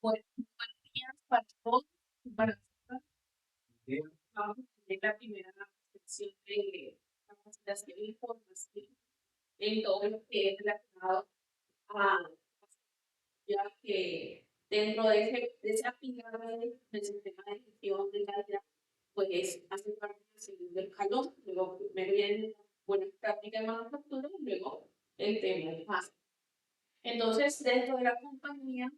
Bueno, buenos días para todos. Para nosotros. Vamos a tener la primera sección de capacitación e información en todo lo que es relacionado a ya que dentro de esa pirámide del sistema de gestión de calidad, pues hace parte del segundo escalón. Luego primero viene buenas prácticas de manufactura y luego el tema de masa. Entonces, dentro de la compañía,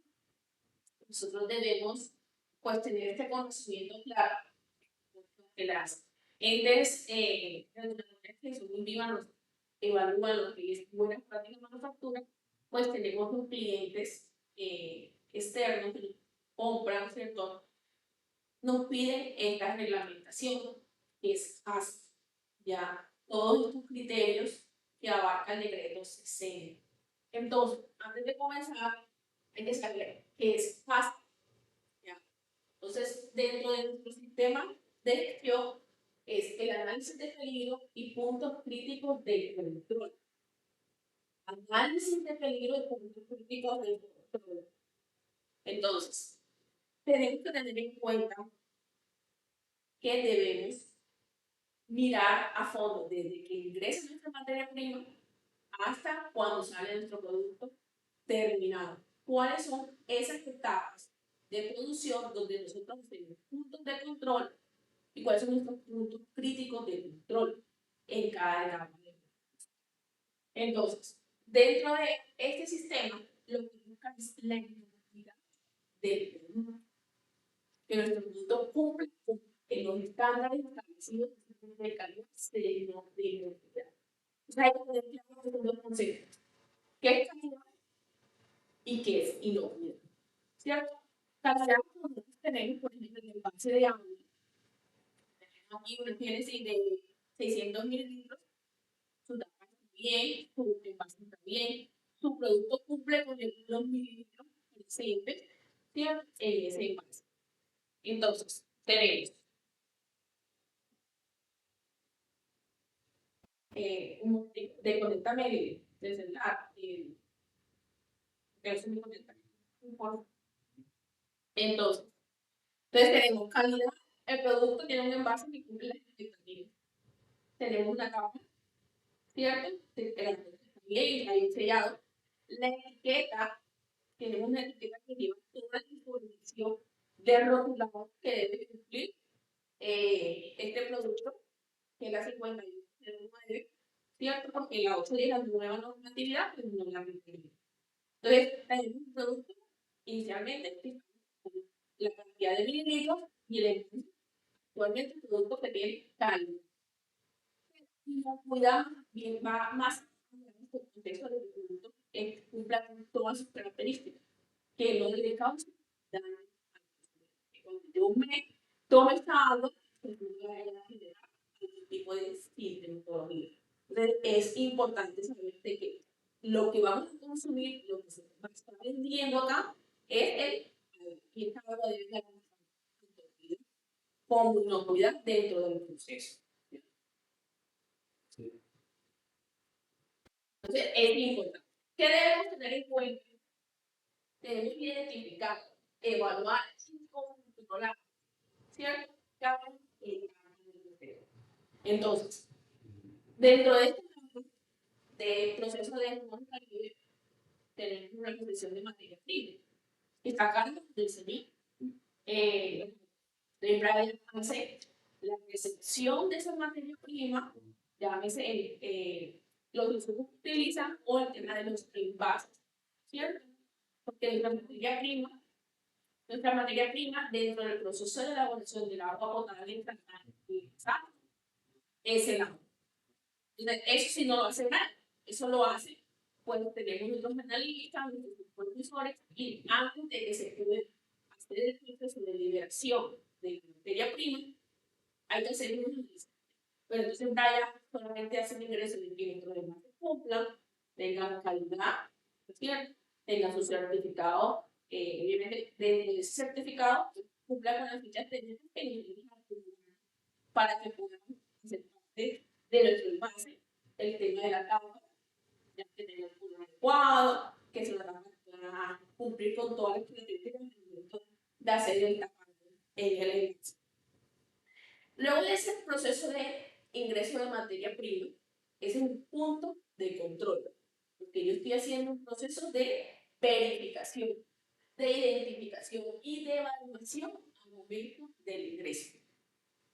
nosotros debemos pues tener este conocimiento claro que las entes reguladoras que son vivas evalúan lo que es buenas prácticas de manufactura, pues tenemos los clientes externos que nos compran, ¿cierto? Nos piden esta reglamentación, que es fácil, ya todos estos criterios que abarca el decreto 60. Entonces, antes de comenzar, hay que saber que es fácil. Entonces, dentro de nuestro sistema de gestión es el análisis de peligro y puntos críticos del control. Análisis de peligro y puntos críticos del control. Entonces, tenemos que tener en cuenta que debemos mirar a fondo desde que ingresa nuestra materia prima hasta cuando sale nuestro producto terminado. ¿Cuáles son esas etapas de producción donde nosotros tenemos puntos de control y cuáles son nuestros puntos críticos de control en cada etapa? Entonces, dentro de este sistema, lo que busca es la inocuidad del producto, que nuestro producto cumple con los estándares establecidos de calidad de inocuidad. O sea, hay que tener claro estos dos conceptos: qué es calidad y qué es inocuidad. ¿Cierto? Calidad, nosotros tenemos, por ejemplo, el envase de agua. Tenemos aquí una génesis de 600 mililitros. Su tapa está bien, su envase está bien, su producto cumple con los mililitros presentes en ese envase. Entonces, tenemos un de conéctame del celular, eso me conecta. Entonces, tenemos calidad, el producto tiene un envase que cumple las expectativas. Tenemos una capa, ¿cierto? Bien, ahí sellado. La etiqueta, tenemos una etiqueta que lleva toda la información de rotulado que debe cumplir este producto, que es la 5109, ¿cierto? Porque la 810 es la nueva normatividad, pero no la cumple. Entonces, tenemos un producto inicialmente con la cantidad de mililitros y el envase. Actualmente el producto que tiene calidad. Y la cuidado bien va más el proceso del producto que cumpla con todas sus características, que no le cause daño al consumidor. Cuando yo me tome esta agua, pues no vaya a generar algún tipo de sintomatología. Entonces, es importante saber de que lo que vamos a consumir, lo que se va a estar vendiendo acá, es y esta agua debe estar con inocuidad dentro del proceso. Entonces, es importante. ¿Qué debemos tener en cuenta? Debemos identificar, evaluar y controlar, ¿cierto? Cada entonces, dentro de este campo de proceso de calidad, tenemos una recepción de materia prima. Está a cargo del CENI. Hace la recepción de esa materia prima, llámese los insumos que utilizan o el tema de los envases, ¿cierto? Porque nuestra materia prima dentro del proceso de elaboración del agua potable es el agua. Entonces, eso sí no lo hace nada, eso lo hace cuando tenemos nuestros analistas, nuestros supervisores, y antes de que se pueda hacer el proceso de liberación de la materia prima, hay que hacer un análisis. Pero entonces Brian solamente hace un ingreso de que dentro de más se cumplan, tengan calidad, ¿cierto? Tengan su certificado, obviamente de ese certificado cumpla con las fichas técnicas que necesitan para que podamos hacer parte de nuestro envase, el tema de la tapa, ya que tenga el puro adecuado, que se la tapa pueda cumplir con todas las características de hacer el tapado en el envase. Luego de ese proceso de ingreso de materia prima, es un punto de control, porque yo estoy haciendo un proceso de verificación, de identificación y de evaluación al momento del ingreso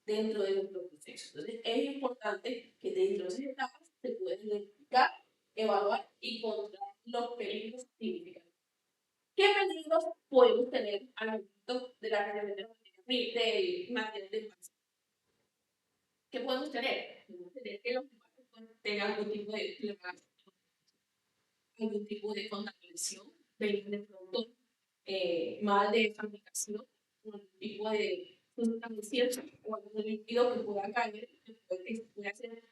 dentro de nuestro proceso. Entonces, es importante que dentro de esas etapas se puedan identificar, evaluar y controlar los peligros significativos. ¿Qué peligros podemos tener al momento de la creación del material de envase? ¿Qué podemos tener? Podemos tener que los envases tengan algún tipo de plegaje, algún tipo de contaminación, vengan de pronto mal de fabricación, un tipo de sustancia o algún líquido que pueda caer, que puede hacer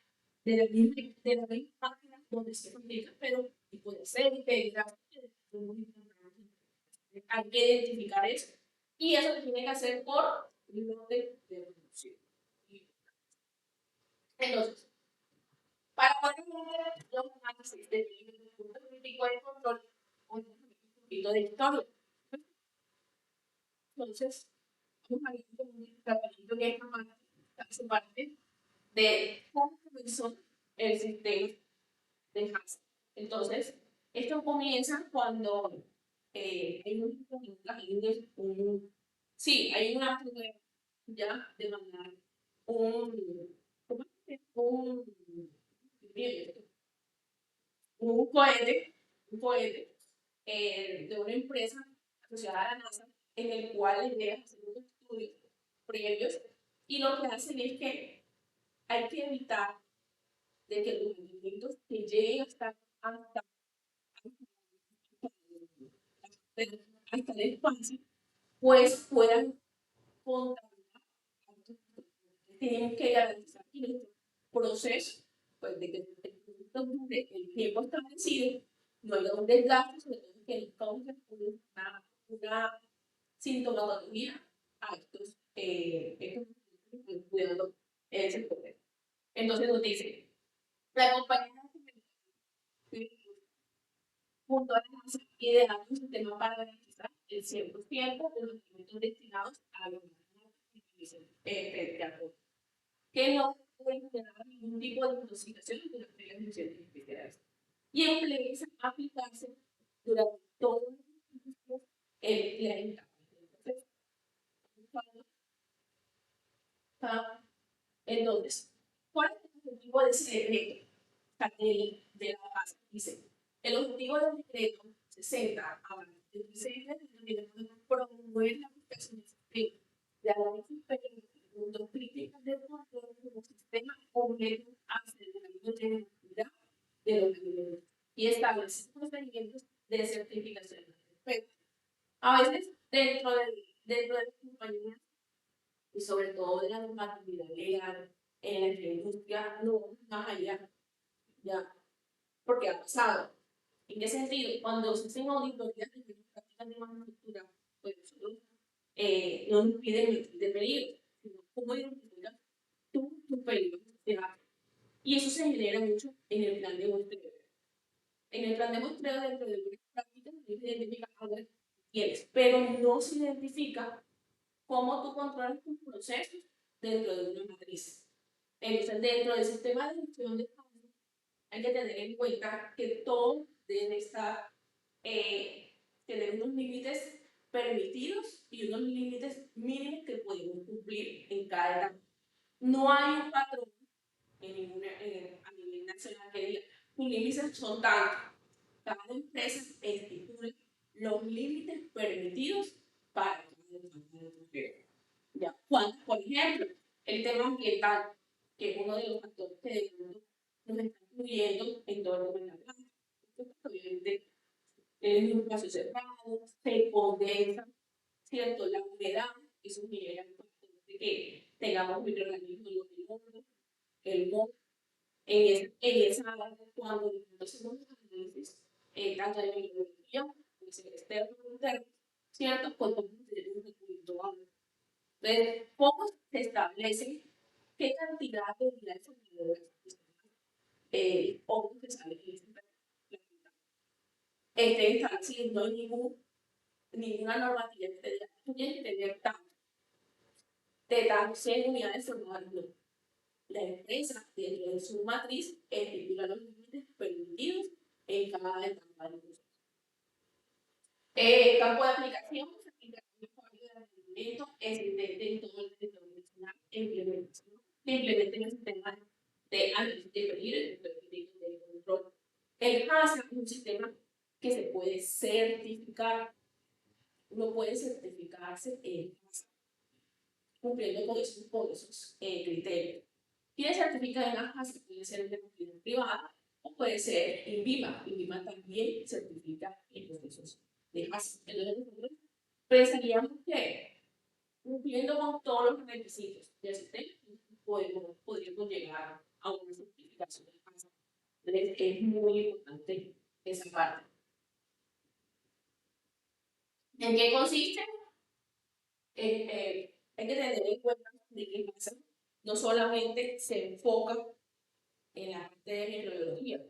de la misma máquina donde se fabrica, pero puede ser integrado. Hay que identificar eso y eso se tiene que hacer por lote de producción. Entonces, para poder entender los análisis de punto crítico de control, un poquito de historia. Entonces, vamos a ver un rapidito que es hace parte de cómo comenzó el sistema de Haskell. Entonces, esto comienza cuando hay hay una ya de mandar un, ¿cómo es? Un cohete de una empresa asociada a la NASA, en el cual la idea es hacer unos estudios previos y lo que hacen es que hay que evitar de que los alimentos que lleguen hasta el espacio, pues puedan contaminar. Tenemos que garantizar que nuestro proceso, pues de que el producto dure el tiempo establecido, no haya un desgaste, sobre todo que no cause una sintomatología a estos cuidando el sector. Entonces nos dice, la compañía junto a la NASA ideando un sistema para garantizar el 100% de los alimentos destinados a los que no pueden generar ningún tipo de intoxicación de las reglas artificiales. Y empieza a aplicarse durante todo el planeta. Entonces, ¿cuál es el objetivo de ese decreto? De la base. Dice, el objetivo del decreto se centra a promover la aplicación del sistema de análisis puntos críticos de control como sistema completo acelerado de actividad de los alimentos y establecer procedimientos de certificación. Pero a veces dentro de las compañías y sobre todo de la normatividad legal en la industria no más allá, ya, porque ha pasado. ¿En qué sentido? Cuando se hacen auditorías de prácticas de manufactura, pues nosotros no nos piden de peligro, sino cómo identificas tu peligro. Y eso se genera mucho en el plan de muestreo. En el plan de muestreo, dentro de las prácticas, se identifica a ver quiénes, pero no se identifica cómo tú controlas tus procesos dentro de una matriz. Entonces, dentro del sistema de gestión de espacio, hay que tener en cuenta que todo debe estar, tener unos límites permitidos y unos límites mínimos que podemos cumplir en cada etapa. No hay un patrón en ninguna, a nivel nacional que diga, tus límites son tantos. Cada empresa estipula los límites permitidos para cada etapa. Ya. Por ejemplo, el tema ambiental, que es uno de los factores que nos está incluyendo en todo el gobernador. Obviamente, es un espacio cerrado, se condensa, ¿cierto? La humedad, eso genera el factor de que tengamos microorganismos en los hornos, el moho, en esa cuando hacemos los análisis, tanto de microbiología, puede ser externo o interno, ¿cierto? Pues podemos tener un documento amplio. Entonces, ¿cómo se establece qué cantidad de unidades formadoras o que sale en esta está establecido? No hay ningún ninguna normativa que te diga, tú tienes que tener tanto, de tantas unidades formadas, no. La empresa, dentro de su matriz, estipula los límites permitidos en cada etapa del proceso. Campo de aplicación, intercambio de rendimiento existente en todo el territorio nacional e implementación. Se implementa en el sistema de análisis de peligro y de control. El HACCP es un sistema que se puede certificar. Uno puede certificarse en HACCP, cumpliendo con esos criterios. ¿Quién certifica en HACCP? Puede ser de propiedad privada o puede ser INVIMA. INVIMA también certifica en procesos de HACCP. Entonces nosotros pensaríamos que cumpliendo con todos los requisitos del sistema, podríamos llegar a una certificación de HACCP. Entonces es muy importante esa parte. ¿En qué consiste? Hay que tener en cuenta de que HACCP no solamente se enfoca en la parte de microbiología.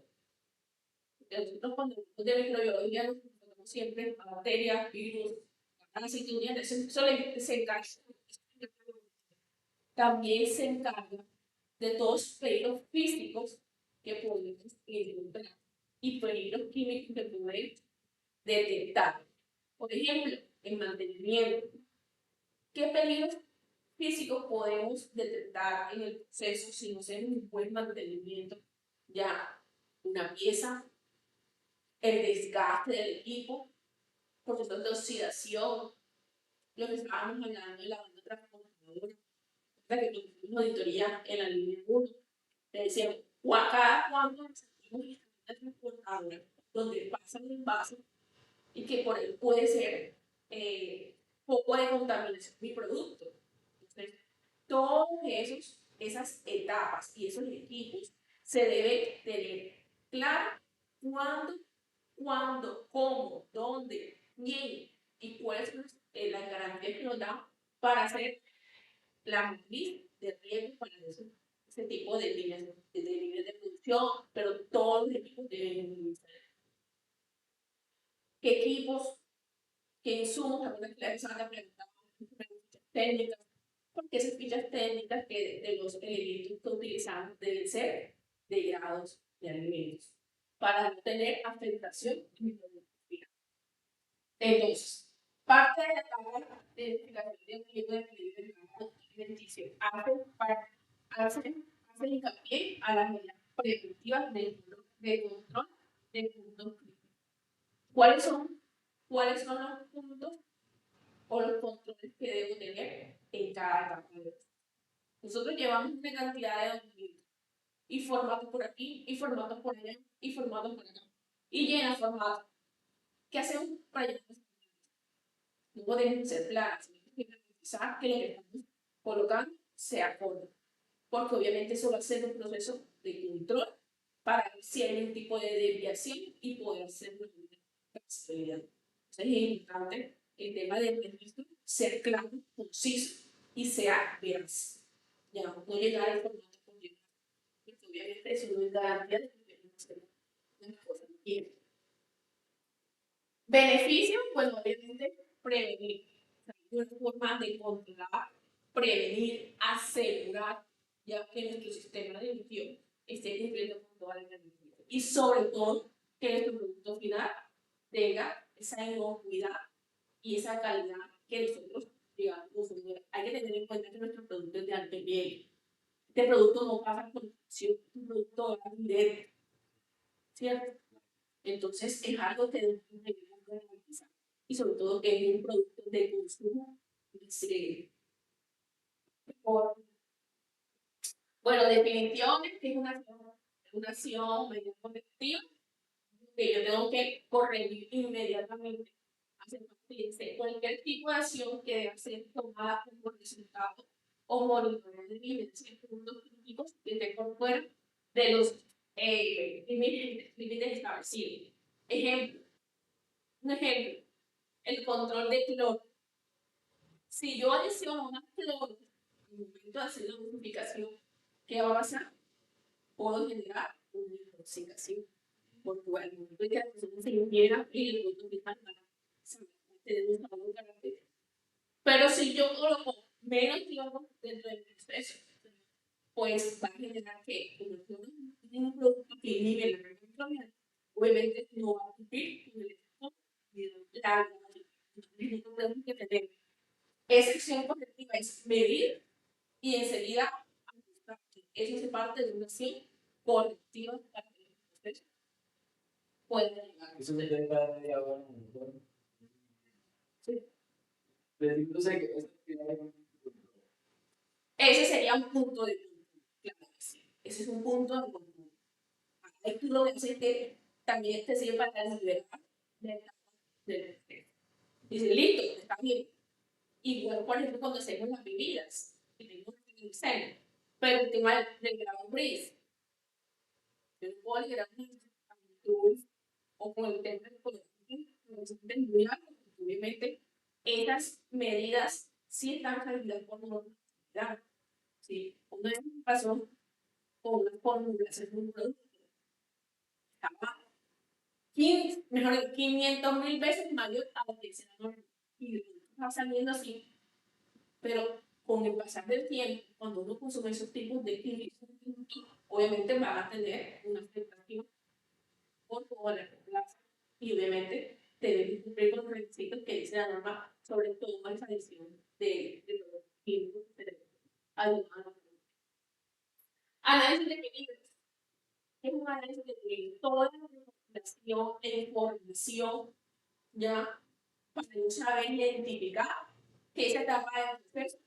Nosotros cuando hablamos de microbiología nos enfocamos siempre a bacterias, virus, parásitos, eso se encarga. También se encarga de todos los peligros físicos que podemos encontrar y peligros químicos que podemos detectar. Por ejemplo, en mantenimiento. ¿Qué peligros físicos podemos detectar en el proceso si no hacemos un buen mantenimiento? Ya una pieza, el desgaste del equipo, procesos de oxidación, lo que estábamos hablando de la banda transportadora, que tuvimos auditoría en la línea 1, le decíamos, cada cuánto necesitamos esta transportadora donde pasan los envases y que por él puede ser poco de contaminación mi producto. Entonces, todas esas etapas y esos equipos se debe tener claro cuándo, cómo, dónde, quién y cuáles son las garantías que nos dan para hacer la matriz de riesgo para ese tipo de líneas de producción, pero todos los equipos deben estar. ¿Qué equipos? ¿Qué insumos? Algunas clases van a preguntar fichas técnicas, porque esas fichas técnicas que de los elementos que utilizamos deben ser de grados de alimentos para no tener afectación en el producto final. Entonces, parte de la tabla de identificación de riesgo de peligro alimenticio hace hincapié a las medidas preventivas de control de puntos críticos. ¿Cuáles son los puntos o los controles que debo tener en cada etapa del proceso? Nosotros llevamos una cantidad de documentos y formatos por aquí, y formatos por allá, y formatos por acá, y llena formatos. ¿Qué hacemos para llenar los documentos? No podemos ser planas, tenemos que garantizar que lo que estamos colocando sea acorde, porque obviamente eso va a ser un proceso de control para ver si hay algún tipo de desviación y poder hacer una trazabilidad. Entonces es importante el tema del registro ser claro, conciso y sea veraz. Ya no llegar al formato con llegar, porque obviamente eso no es garantía de que podemos hacer las cosas bien. Beneficios, pues obviamente prevenir. Una forma de controlar, prevenir, asegurar, ya que nuestro sistema de gestión esté cumpliendo con todas las garantías. Y sobre todo, que nuestro producto final tenga esa inocuidad y esa calidad que nosotros, digamos, hay que tener en cuenta que nuestro producto es de alto nivel. Este producto no pasa por producción, es un producto directo, ¿cierto? Entonces es algo que debemos garantizar y sobre todo que es un producto de consumo. Bueno, definiciones, que es una acción medio colectiva, que yo tengo que corregir inmediatamente. Cualquier tipo de acción que deba ser tomada como resultado o monitoreo de niveles en puntos críticos que estén por fuera de los límites establecidos. Un ejemplo, el control de cloro. Si yo adiciono una cloro en el momento de hacer la modificación, ¿qué va a pasar? Puedo generar una intoxicación. Porque al momento de que la persona se ingiera y el producto final va a tenemos un carácter. Pero si yo coloco menos cloro dentro del proceso, pues va a generar que un producto que inhibe la reacción microbiana, obviamente no va a cumplir con el efecto la tenemos que tener esa acción positiva es medir y enseguida ajustar. Eso es parte de una acción colectiva para que el proceso pueda llegar. Eso me da media hora. Sí. Ese sería un punto de control, claro que sí. Ese es un punto de control. Ahí tú lo ves que también te sirve para liberar del estrés. Dice, listo, está bien. Igual, por ejemplo, cuando hacemos las bebidas, que tenemos el cena, pero el tema del grado bris, yo no puedo liberar un o con el tema del muy alto, obviamente esas medidas sí están salidas por normalidad. ¿Sí? Cuando es un paso con una formulación de un producto, está mejor 500,000 veces mayor a lo que se normal. Y va saliendo así, pero con el pasar del tiempo, cuando uno consume esos tipos de químicos, obviamente va a tener una afectación por toda la población. Y obviamente debe cumplir con los requisitos que dice la norma, sobre todo esa adición de los químicos que tenemos. Análisis de peligros. ¿Qué es un análisis de peligros? Toda la información e información ya para yo saber identificar que esa etapa del proceso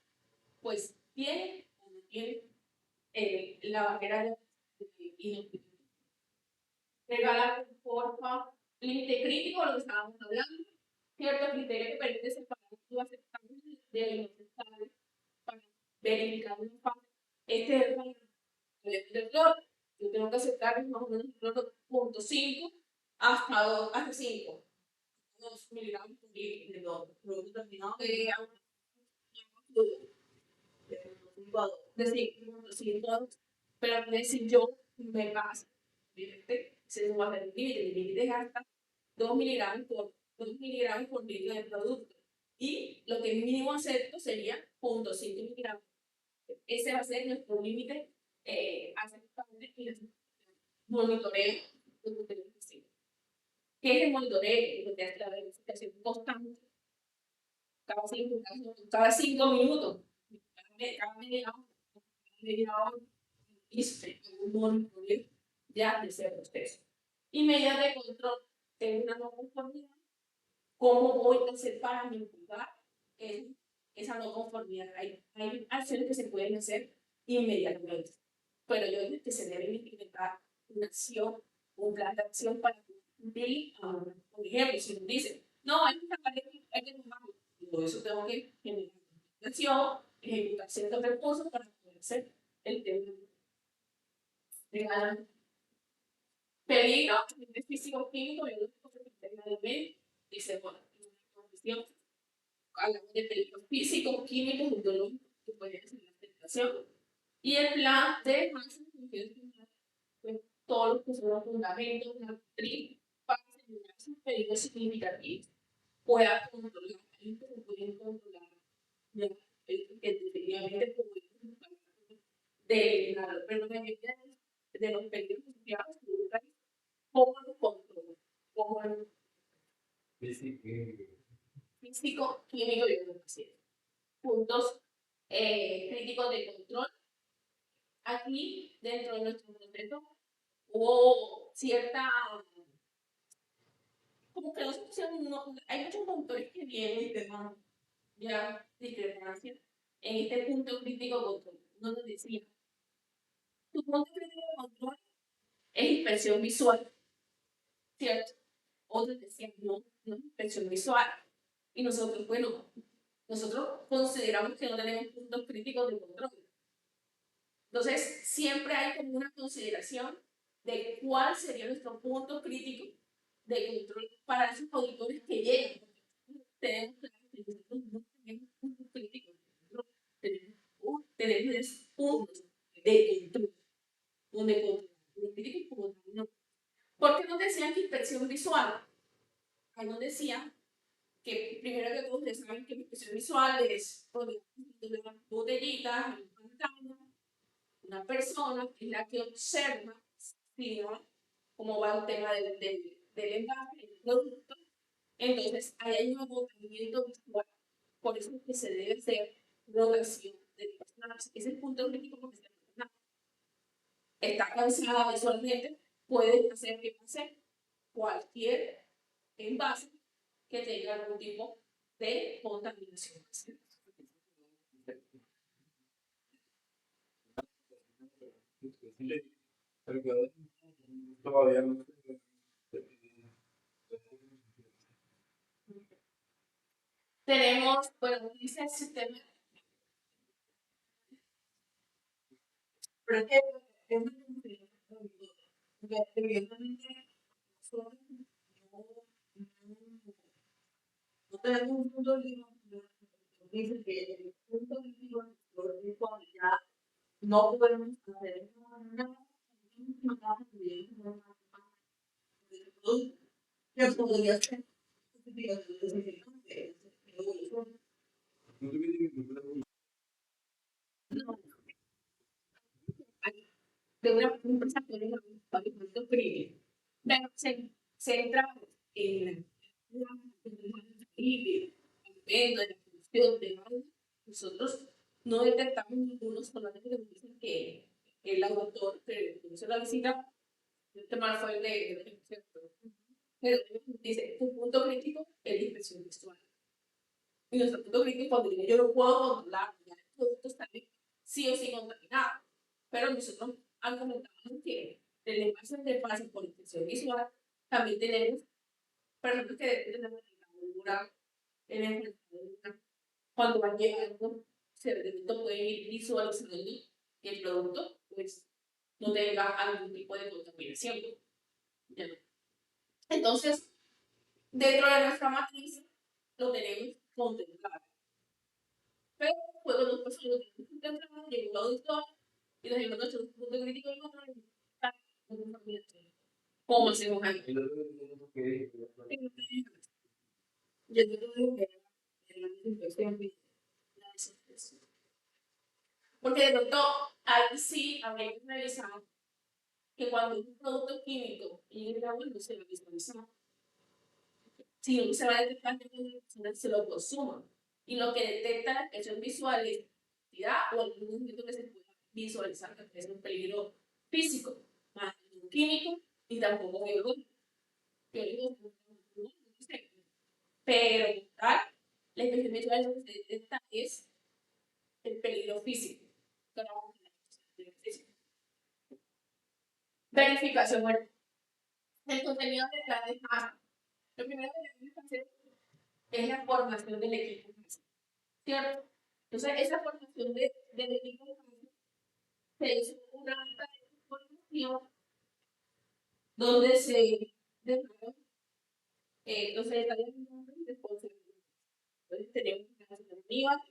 pues tiene o no tiene la barrera de inocuidad. Regalar, porfa, límite crítico, lo que estábamos hablando, ciertos criterios que permiten separar lo aceptable de lo inaceptable para verificar una fase. Este es el cloro. Yo tengo que aceptar más o menos el cloro 0.5 hasta 5. 2 miligramos por litro de todo. Producto terminado de agua. Decir, pero si yo me paso, se va a hacer el límite es hasta 2 miligramos por litro de producto. Y lo que mínimo acepto sería 0.5 miligramos. Ese va a ser nuestro límite aceptable y monitoreo lo que tenemos que hacer. ¿Qué es el monitoreo? Lo que hace la verificación constante. Cada 5 minutos. Cada media hora. Y un monitoreo ya de ese proceso. Y medidas de control de una no conformidad. ¿Cómo voy a hacer para mitigar esa no conformidad? Hay acciones que se pueden hacer inmediatamente, pero yo creo que se debe implementar una acción, un plan de acción para cumplir. Por ejemplo, si nos dicen, no, hay que tomarlo, todo eso tengo que generar una acción, ejecutar ciertos recursos para poder hacer el tema de peligro físico-químico, biológico, secretariamente, dice, bueno, una condición hablamos de peligros físicos, químicos, biológicos que pueden ser la afectación. Y el plan de máxima pues, todos los que son los fundamentos, la actriz, para asegurar sus peligros significativos, pueda controlar, que se pueden controlar, que definitivamente podemos de eliminarlo, pero la mayoría de los peligros asociados, ¿cómo lo controlan? ¿Cómo lo físico, químico y biológico? Puntos críticos de control. Aquí, dentro de nuestro proceso, hubo cierta, como que no se pusieron, hay muchos autores que vienen y te dan ya discrepancia en este punto crítico de control. Uno nos decía, tu punto crítico de control es inspección visual, ¿cierto? Otros decían, no, no es inspección visual. Y nosotros, bueno, nosotros consideramos que no tenemos puntos críticos de control. Entonces, siempre hay como una consideración de cuál sería nuestro punto crítico de control para esos auditores que llegan. Tenemos que nosotros no tenemos puntos críticos de control, tenemos puntos de control, donde los críticos como tal no. ¿Por qué no decían que inspección visual? Ahí no decían que primero que todo, ustedes saben que la expresión visual es una botellita, una pantalla, una persona que es la que observa, ¿sí, no? Cómo va el tema del envase, del producto. Entonces, ahí hay un agotamiento visual. Por eso es que se debe hacer rotación de personas. Ese es el punto crítico porque si la persona está cansada visualmente, puede hacer que pase cualquier envase que tenga algún tipo de contaminación. Todavía no. Tenemos, bueno, dice el sistema, pero es que evidentemente nosotros no tenemos un punto de vista, dice que el punto de vista es cuando ya no podemos hacer nada, que podría ser de una empresa que es un pavimento crítico. Pero se centra en la función de nosotros no detectamos ninguno, solamente nos dicen que el autor que hizo la visita, este mal fue el de pero dice, tu punto crítico es la impresión visual. Y nuestro punto crítico cuando yo no puedo controlar, ya el producto está sí o sí contaminado. Pero nosotros argumentamos que el envase de pase por impresión visual, también tenemos personas que dependen de la cultura, en el cuando van llegando, se pueden ir visualizando que el producto pues, no tenga algún tipo de contaminación. ¿Ya? Entonces, dentro de nuestra matriz lo tenemos contemplado. Pero luego nosotros lo tenemos contemplado, llegó el auditor y nos llegó nuestro punto crítico de control. ¿Cómo hacemos ahí? Yo digo que la desinfección la desinfección. Porque de pronto ahí sí habría que revisar que cuando un producto químico llegue al agua no se va a visualizar, sino que se va a detectar que la persona se lo consuma. Y lo que detecta la expresión visual es o algún movimiento que se pueda visualizar, que es un peligro físico, más no químico y tampoco biológico. Pero tal, la expresión visual lo que se detecta es el peligro físico. Verificación, bueno, el contenido de planes más. Lo primero que tenemos que hacer es la formación del equipo, ¿cierto? Entonces, esa formación del equipo se hizo una acta de formación donde se dejaron los secretarios de nombre y responsabilidades. Entonces, tenemos la señora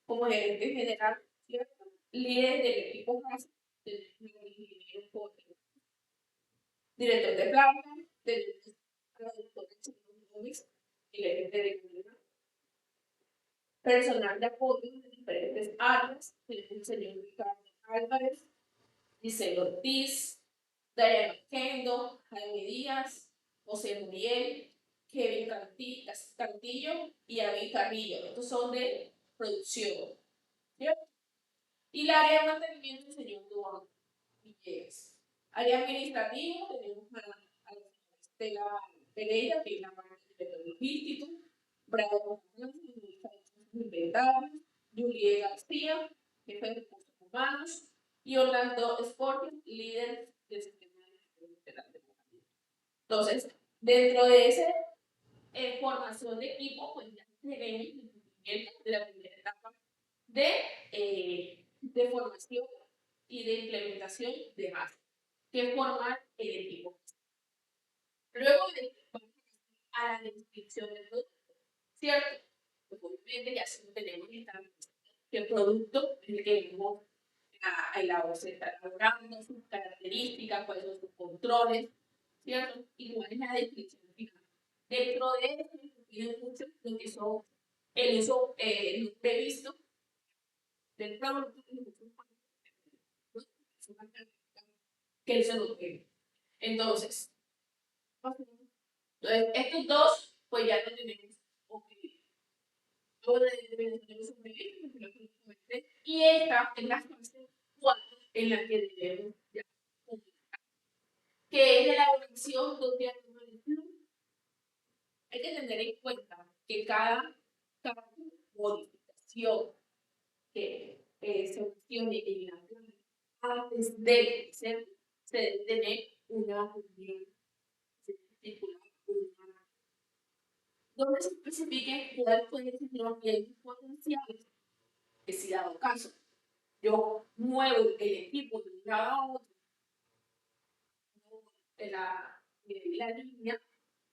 como gerente general, ¿cierto? Líder del equipo casa, del ingeniero director de planta, del productor de y gerente de comunidad. Personal de apoyo de diferentes áreas, tenemos el señor Ricardo Álvarez, Giselle Ortiz, Dayana Kendo, Jaime Díaz, José Muriel, Kevin Cantillo y Abel Carrillo. Estos son de producción. ¿Cierto? Y la área de mantenimiento, el señor Duan Villegas. Área administrativa, tenemos a la señora Estela Pereira, que es la parte de logístico, Bravo Inventarios, Juliet García, jefe de recursos humanos, y Orlando Sporting, líder del sistema de la democracia. Entonces, dentro de esa formación de equipo, pues ya tenemos el cumplimiento de la primera etapa de formación y de implementación de base, que es formar el equipo. Luego de a la descripción del producto, ¿cierto? Pues obviamente ya tenemos que el producto en el que vemos se está elaborando, sus características, cuáles son sus controles, ¿cierto? Y cuál es la descripción final. Dentro de eso, piden mucho lo que son el uso no previsto del producto que él se lo pide. Entonces, estos dos, pues ya lo tenemos. Okay. Y esta es la fase 4 en la que debemos ya que es la elaboración de un diagrama de flujo. Hay que tener en cuenta que cada modificación que se obtiene en la planta antes de ser, se debe tener una unión circular, donde se especifique cuáles pueden ser los riesgos potenciales que si dado caso yo muevo el equipo de un lado a otro de la línea,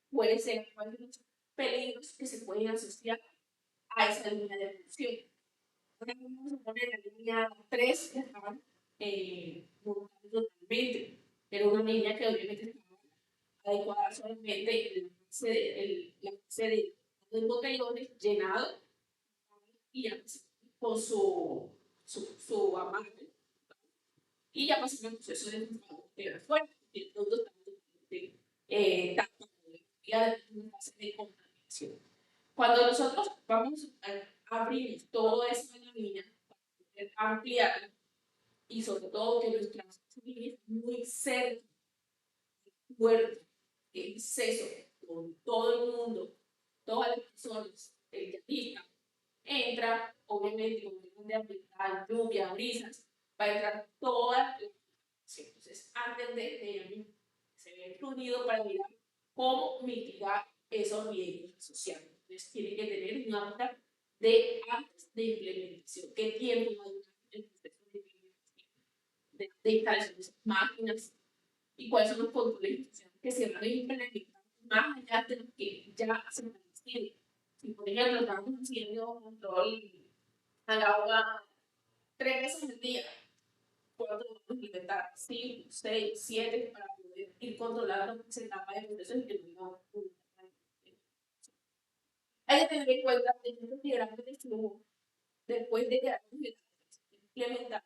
puede ser cuáles peligros que se pueden asociar a esa línea de función. Ahora vamos a poner la línea 3 que estaban montando totalmente. Era una línea que obviamente estaba adecuada solamente en la base de botellones llenado y ya con su amarre. Y ya pasó el proceso de fuerte, el producto está totalmente una fase de contaminación. Cuando nosotros vamos a abrir toda esa línea para poder ampliarla y sobre todo que nuestras líneas muy cerca, fuerte, el exceso con todo el mundo, todas las personas, el yatista, entra, obviamente, con el de ambiental, lluvia, brisas, va a entrar toda la información. Entonces, antes de se ve unido para mirar cómo mitigar esos riesgos sociales. Entonces, tiene que tener una ruta de antes de implementación. ¿Qué tiempo va a durar el proceso de implementación? De instalación de esas máquinas y cuáles son los controles que se van a implementar más allá de lo que ya se han establecido. Si, por ejemplo, estamos haciendo control al agua 3 veces al día, ¿cuánto vamos a implementar? 5, 6, 7 para poder ir controlando esa etapa de proceso y que no hay que tener en cuenta que estos diagramas de flujo, después de que implementar,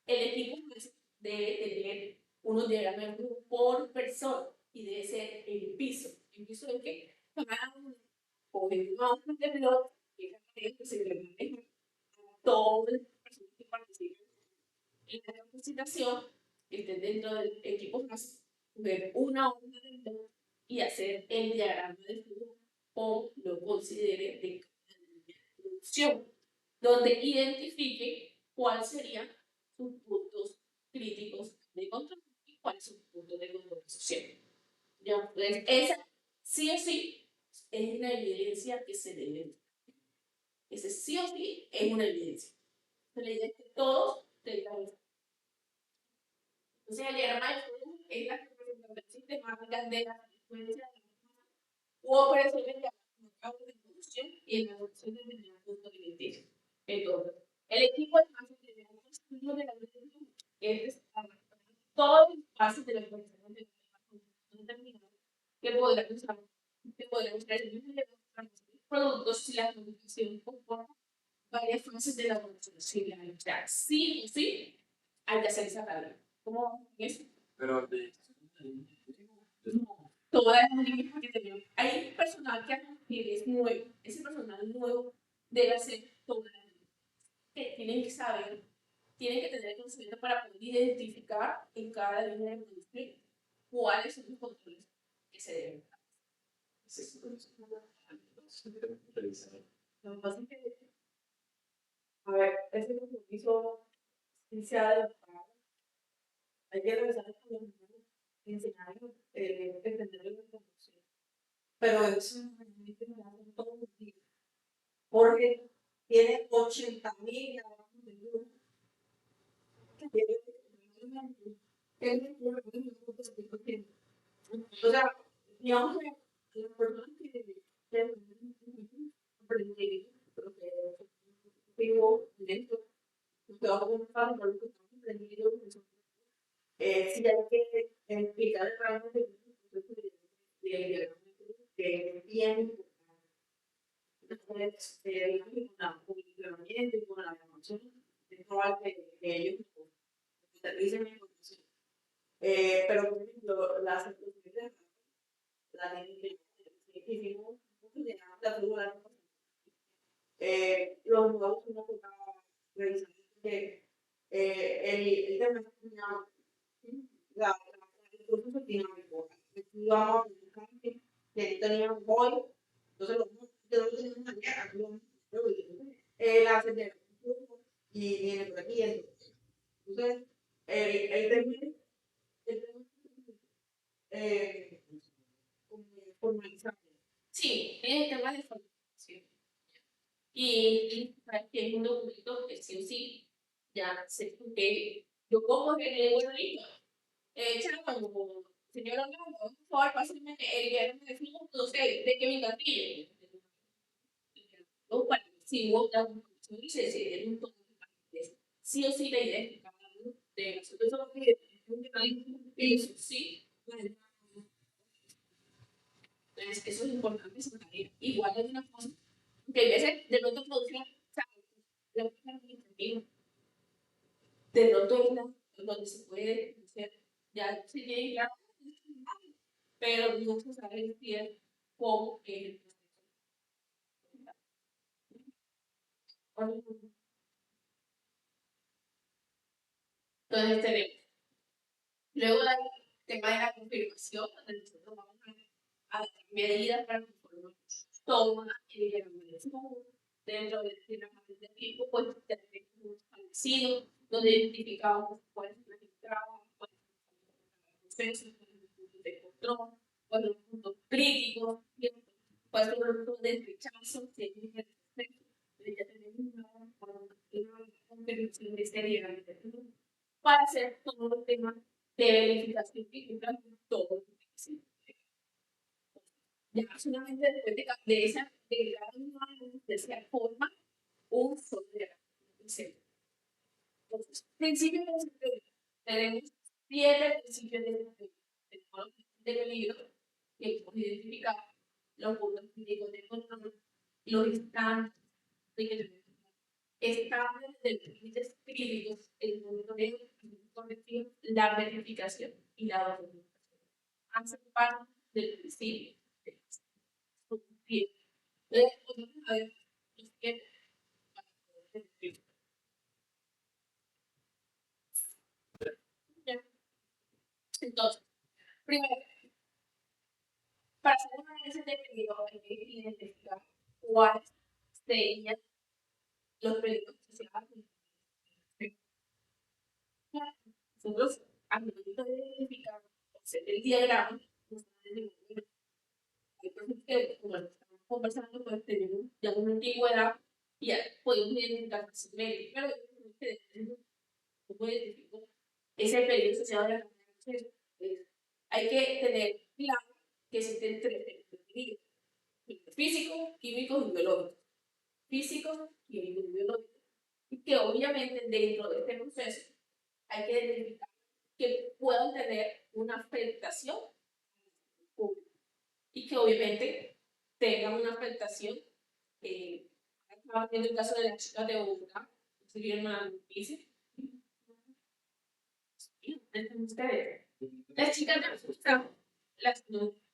el equipo debe tener unos diagramas de flujo por persona y debe ser el piso. ¿El piso es que cada uno coge una hoja de blog que se le maneja a todas las personas que participan en la capacitación, que estén dentro del equipo más, ver una hoja de blog y hacer el diagrama de flujo o lo considere de producción, donde identifique cuáles serían sus puntos críticos de control y cuáles son sus puntos de control social. ¿Ya? Entonces, esa sí o sí es una evidencia que se debe. Ese sí o sí es una evidencia. La idea es que todos tengamos. Entonces, el diagrama de flujo es la representación sistemática de la frecuencia de u operaciones de de producción y en la producción de determinados productos alimenticios. Entonces, el equipo de masa de estudio de la nutrición es todos los pasos de la organización de que podrán usar, que podrán usar el mismo de los productos si la producción comporta varias fases de la producción similar. O sea, sí o sí hay que hacer esa tarea. ¿Cómo es? Pero no, todas las líneas que tenemos. Hay personal que es nuevo. Ese personal nuevo debe hacer todas las líneas. Que tienen que saber, tienen que tener conocimiento para poder identificar en cada línea de producción cuáles son los controles que se deben dar. Lo que pasa es que, a ver, ese compromiso inicial hay que revisar y enseñarles entender la información. Pero eso realmente me da todos los días. Porque tiene 80.000 grados de luz. O sea, digamos que las personas que aprenden lo que vivo en esto, lo que vamos a contar, lo que estamos aprendiendo, si hay que explicar realmente que es bien importante. de con el entrenamiento y con la información, es probable que ellos utilicen la información. Pero, por ejemplo, las instituciones, la gente que hicimos, la figura, los nuevos uno que estaba revisando, que el tema el curso es dinámico. Íbamos a un camping que no teníamos hoy, entonces yo no teníamos una guía, la hace y viene por aquí. Entonces, el tema eh, como formalizado. Sí, es el tema de formalización. Y que es un documento que sí o sí ya sé que yo como que le voy a ir. Chama, como señora, por favor, pásame el viernes de film, entonces, de que mi gatilla. O bueno, si vos das una comisión y se cede un toque de paquetes, sí o sí la idea es que cada uno de nosotros eso lo que eso sí, bueno, entonces eso es importante, eso también. Igual hay una cosa, que a veces de pronto producción, o sea, la cosa administrativa, de pronto es donde se puede hacer, ya se quiere ya, pero no se sabe bien cómo es el proceso. Entonces tenemos, luego del tema de la confirmación, donde nosotros vamos a dar medidas para conformar toma el diagnóstico dentro de la fase de tiempo, pues tenemos un establecido donde identificamos cuáles son las entradas, cuáles son los procesos, cuáles son los puntos de control, cuáles son los puntos críticos, cuáles son los puntos de rechazo, si hay un rechazo, ya tenemos una confirmación de este diagnóstico para hacer todo el tema de verificación que cumplan todo lo que existe. Ya solamente después de esa, de cada una de esa forma, un solo diagnóstico. Entonces, principios de la tenemos 7 principios de peligro que podemos identificar, los puntos críticos de control, los estándares de límites críticos, el monitoreo, la verificación y la documentación. Hacen parte del principio. Bien. Entonces, vamos a ver los que entonces, primero, para hacer un análisis de peligro hay que identificar cuáles serían los peligros asociados. Nosotros, al momento de identificar el diagrama, hay personas que, como estamos conversando, pues tenemos ya una antigüedad y ya podemos identificar fácilmente, pero ¿cómo identifico ese peligro asociado a la contaminación? Pues, hay que tener claro que existen 3 peligros: físicos, químicos y biológicos. Físicos, químicos y biológicos. Y que obviamente dentro de este proceso hay que identificar que puedan tener una afectación pública y que obviamente tengan una afectación. Estaba viendo el caso de las chicas de Bogotá, se vieron una noticia. Ustedes, las chicas de Bogotá,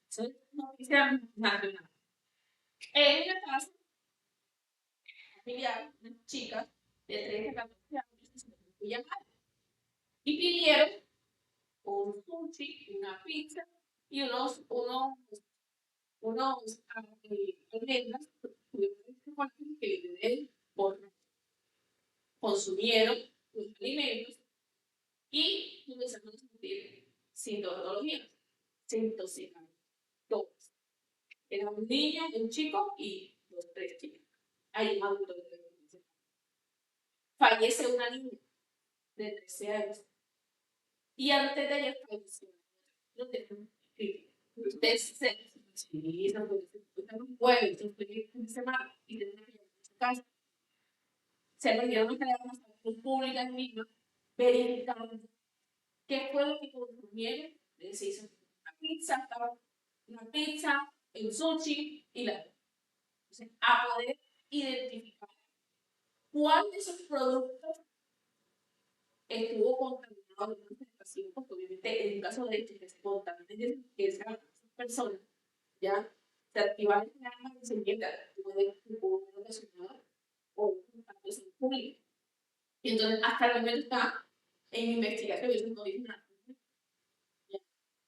son noticias nacionales. En la casa familiar, unas chicas de 13 a 14 años se muy mal y pidieron un sushi, una pizza y unos almendras que consumieron los alimentos y comenzaron a sentir sintomatologías, se intoxicaron todos. Era un niño, un chico y 3 chicas. Hay un adulto que fallece una niña de 13 años y antes de ella falleció no tenemos ustedes sí, no puede ser un jueves, un semana y tenemos que ir a su casa. Se perdieron las salud públicas mismas, verificando qué fue lo que consumieron. Se hizo una pizza, el sushi y la. Entonces, a poder identificar cuál de esos productos estuvo contaminado en una presentación, porque obviamente en el caso de que se contamine esa persona, ya se activa el alarma y se empieza puede ocasionar o un contacto público. Y entonces hasta el momento está en investigación y eso no dice nada.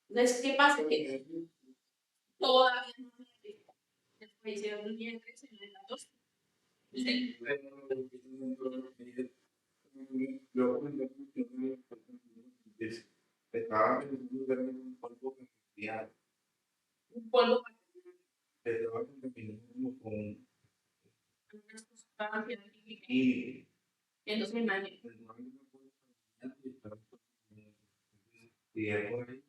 Entonces, ¿qué pasa? Que todavía no se identifica. Después hicieron un día en 13 en el 14. Estaba pensando en un polvo cambiado. Un polvo Estaba pensando con una sustancia química. y Entonces me imagino. Y es por ahí.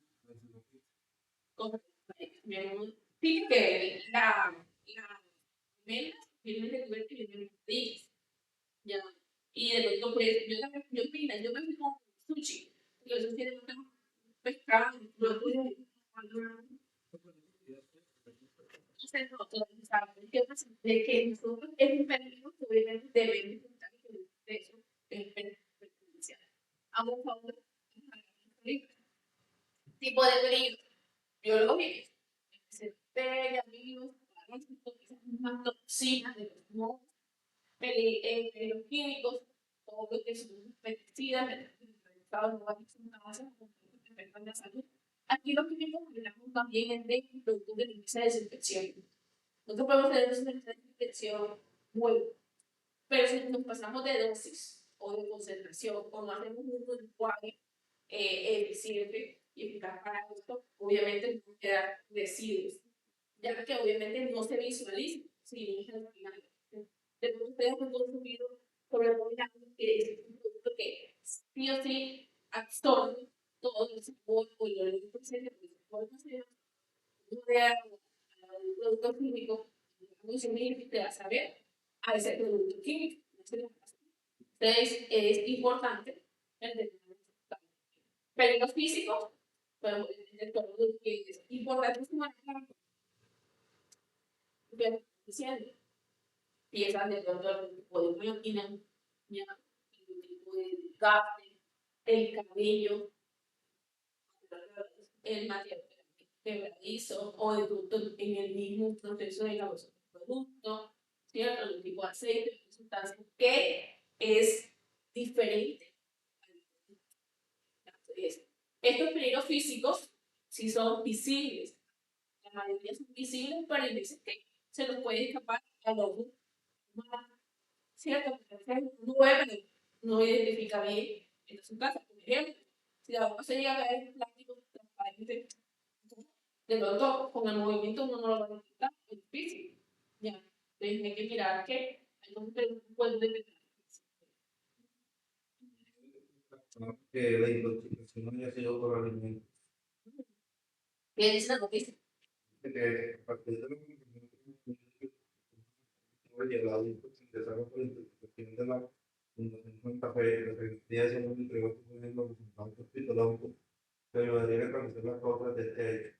Sí, que la almendra viene de cubierta y viene de ya. Y de pronto, pues, yo me fui con sushi. Porque eso tiene mucho pescado, entonces, no, ¿sabes qué pasa? De que nosotros es un peligro que obviamente debemos estar de eso, es perjudicial. Vamos a un tipo de peligro biológico, se pega, virus, más toxinas de los mosquitos, los químicos, todo lo que son pesticidas, no van a afectan la salud. Aquí los químicos hablamos también de productos de limpieza de desinfección. Nosotros podemos tener una desinfección buena, pero si nos pasamos de dosis o de concentración o no hacemos un enjuague eficiente y eficaz para esto, obviamente no quedan residuos, ya que obviamente no se visualiza si no al final. Después ustedes han consumido sobre todo que es un producto que sí o sí absorbe todo el sabor o el olor presente, porque se puede no un producto químico, consumir, te va a saber a ese producto químico. Entonces es importante el tener peligros físicos, pero el todo lo que es importante es manejar diciendo piezas de todo el tipo de máquina, el tipo de cable, el cabello, el material quebradizo o de producto en el mismo proceso de elaboración del producto, ¿cierto? El tipo de aceite, sustancias que es diferente. Entonces, estos peligros físicos sí son visibles, la mayoría son visibles, pero hay veces que se nos puede escapar al ojo humano, ¿cierto? Entonces, no identifica bien en su casa, por ejemplo, si la boca se llega a ver plástico transparente, de pronto con el movimiento uno no lo va a detectar, es difícil. Ya. Entonces hay que mirar que entonces puede detectar. Que la intoxicación haya sido por alimentos. ¿Qué dice la noticia? Que a partir de la llegado y pues empezaron por la intoxicación de la Fundación Santa Fe, la Secretaría de Salud entregó los resultados hospitalarios que ayudarían a conocer las causas de este hecho.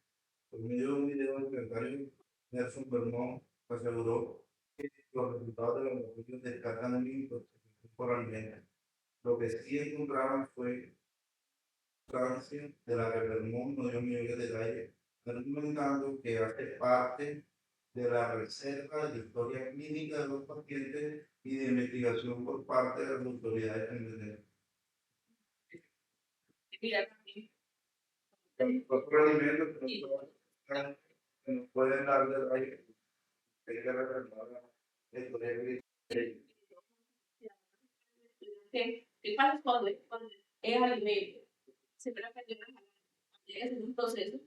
Por medio de un video, el secretario Nelson Bermón aseguró que los resultados de los laboratorios descartan el intoxicación por alimentos. Lo que sí encontraron fue sustancia de la que Bermón no dio mayores detalles, argumentando que hace parte de la reserva de la historia clínica de los pacientes y de investigación por parte de las autoridades competentes. Mira, Los alimentos que nos pueden dar detalles, hay que reservar la historia clínica. ¿qué pasa cuando es alimento? Siempre es un proceso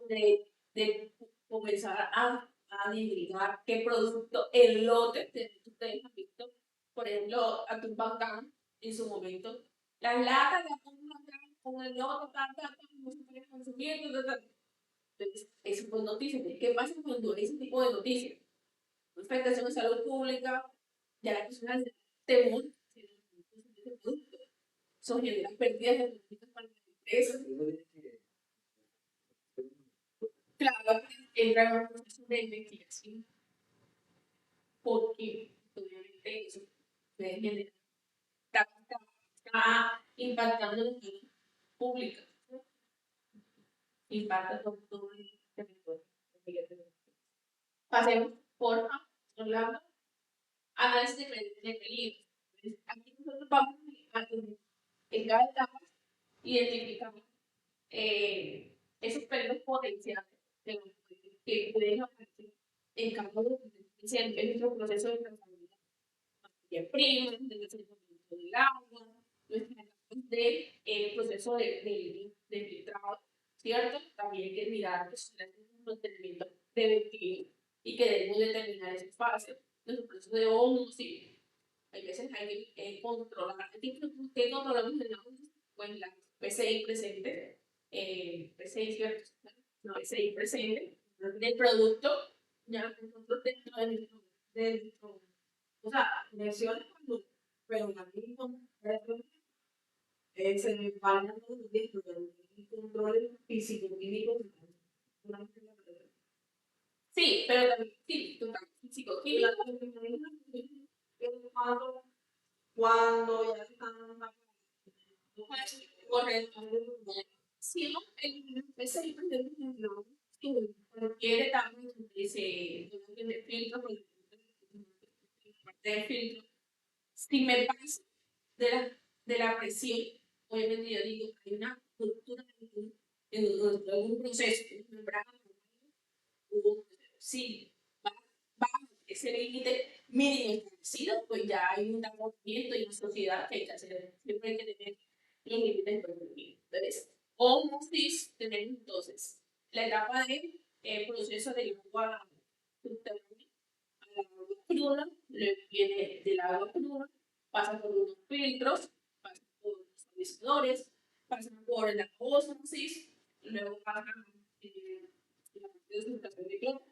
de, de comenzar a divulgar qué producto, el lote que ustedes han visto, por ejemplo, Atún Bangán en su momento, las latas de Atún Bangán con el logo no se pueden consumir, entonces, eso fue noticia. ¿Qué pasa cuando ese tipo de noticias? Afectación de salud pública, ya la persona temor son generan pérdidas económicas para las empresas. Claro, entra en un proceso de investigación. porque obviamente eso puede generar, está impactando en la salud pública, ¿no? Impacta todo el territorio. Pasemos por Orlando, análisis de peligro. Aquí nosotros vamos a tener en cada etapa identificamos esos peligros potenciales que pueden aparecer en cada uno en nuestro proceso de trazabilidad. Materia prima, del desarrollo del agua, nuestras etapas del proceso de filtrado, ¿cierto? También hay que mirar que son un mantenimiento preventivo y que debemos determinar ese espacio, nuestro proceso de ósmosis. Hay veces hay que controlar, ¿qué controlamos en la ósmosis? Pues la PCI presente, PCI, ¿cierto? No, PCI presente del producto, ya nosotros dentro de nuestro, o sea, menciones cuando, pero la misma se van todos los días, el control físico-químico. Sí, pero también sí, total, físico-químico. Cuando ya están correcto. Sí, ¿no? El PCI, por ejemplo, cualquier etapa donde se de filtro, parte del filtro, si me pasa de la presión, obviamente yo digo que hay una ruptura en algún proceso, en membrana, sí, bajo ese límite mínimo establecido, pues ya hay un movimiento y una sociedad que hay que hacer, siempre hay que tener los límites permitidos. Entonces, ósmosis, tenemos entonces la etapa de proceso del agua subterránea a la agua cruda, luego viene del agua cruda, pasa por unos filtros, pasa por los estabilizadores, pasa por la ósmosis, luego pasa la presentación de cloro,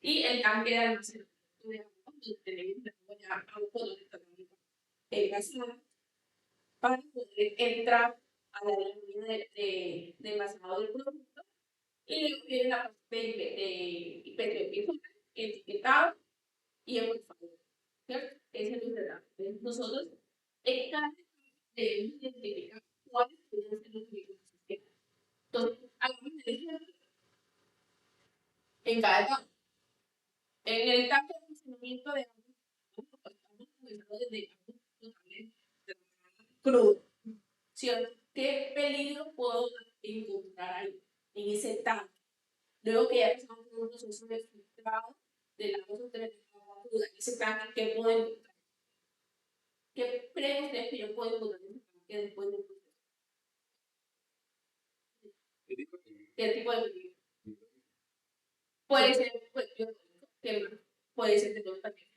y el tanque de almacenamiento de agua, donde tenemos la agua ya agua donde está envasada para poder entrar a la línea de envasado del producto. Y luego viene la parte de etiquetado y envasado. ¿Cierto? Ese es el verdad. Nosotros en cada debemos identificar cuáles pueden ser los riesgos del sistema. Entonces, hagamos el ejemplo en cada etapa. En el tanque de almacenamiento de agua, estamos comenzando desde agua totalmente crudo. ¿Cierto? ¿Qué peligro puedo encontrar ahí, en ese tanque? Luego que ya pasamos por un proceso de filtrado del agua subterránea, en ese tanque, ¿qué puedo encontrar? ¿Qué creen ustedes que yo puedo encontrar en ese tanque después del proceso? ¿Qué tipo de peligro? Puede ser biológico, puede ser también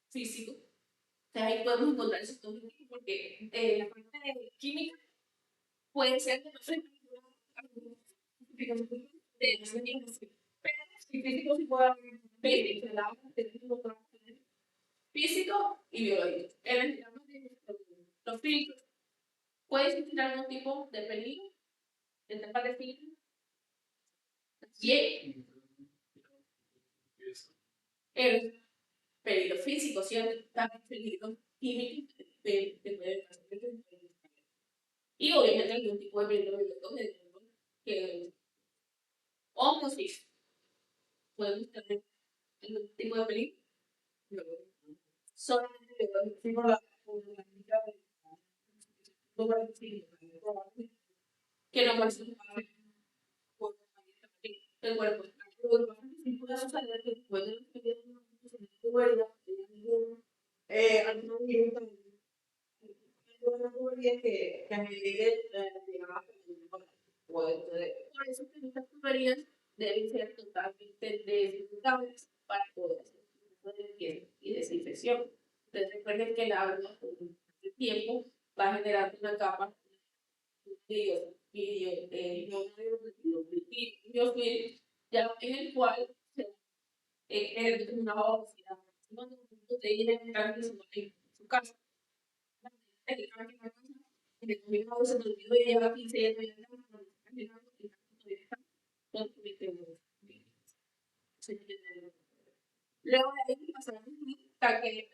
físico. O sea, ahí podemos encontrar esos dos químicos porque la parte de química puede ser que no se pero si físico sí puede haber físico y biológico. En los filtros, ¿puede existir algún tipo de peligro en esta parte de filtro? Bien. El peligro físico, ¿cierto? También peligro químico y obviamente algún tipo de peligro biológico que ósmosis podemos tener algún tipo de peligro solamente biológico por la que no parece el cuerpo puede salir después de algunos minutos que a medida por eso que estas tuberías deben ser totalmente desinfectables para poder hacer limpieza y desinfección. Entonces recuerden que el agua con el tiempo va a generar una capa ya en el cual es una velocidad. Cuando usted llega en su casa, el mismo se me olvidó y lleva 15 años Luego de ahí pasamos a que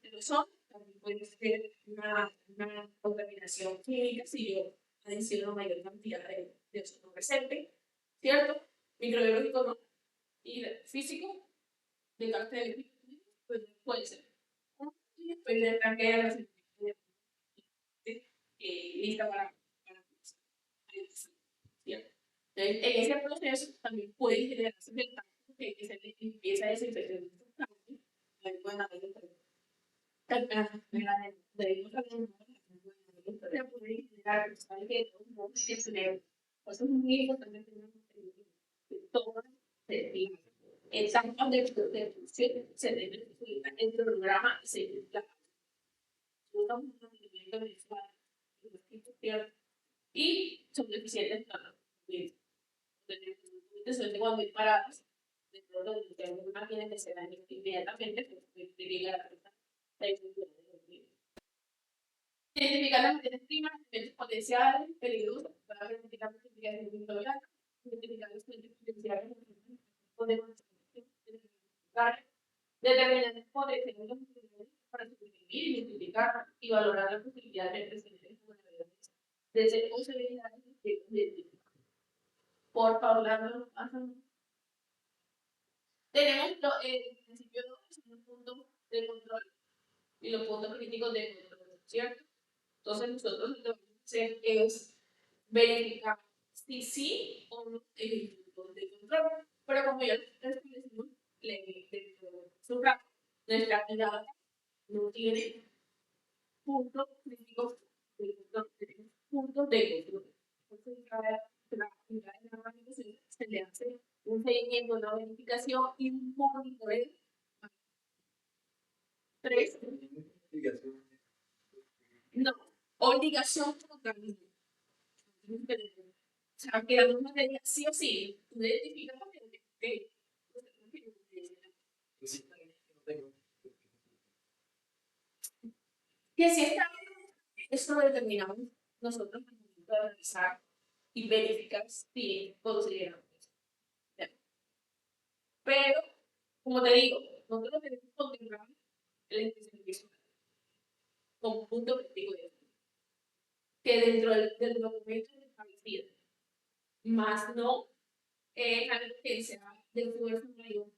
el ozono también puede ser una contaminación química si yo adiciono mayor cantidad de ozono presente, ¿cierto? Microbiológico no, y físico, de carácter pues puede ser. Y después de la guerra, lista para ¿cierto? Entonces, en ese proceso también puede generarse el tanque que se le empieza a desinfectar de estos tanques. Ahí pueden haber debemos puede generar, ¿sabe que todo el mundo tiene cerebro? Por eso es muy importante tener que todas etapas de función se deben incluir en el programa y seguir la y son deficientes cuando hay paradas dentro de las máquinas que se dañan inmediatamente pues llega la identificar las materias primas, elementos potenciales, peligrosos, para identificar las actividades de intolerante, identificar los elementos potenciales determinar el potencial de los materiales para sobrevivir, identificar y valorar la posibilidad de presentar vulnerabilidades desde posibilidades de por favor, tenemos el principio 2, que son los puntos de control y los puntos críticos de control, ¿cierto? Entonces nosotros lo que vamos a hacer es verificar si sí o no el punto de control. Pero como ya establecimos, su rango, nuestra mirada no tiene puntos críticos de control, tiene puntos de control. Entonces, cada se le hace un seguimiento, una verificación y un monitoreo. 3. No, obligación total. O sea, que la norma te diga sí o sí, tú identificas que si está eso lo determinamos nosotros al momento de realizar y verificar si consideramos. Pero, como te digo, nosotros tenemos que contemplar la intención visual como punto crítico de esto, que dentro del documento es establecido, más no es algo que sea de fuerza mayor,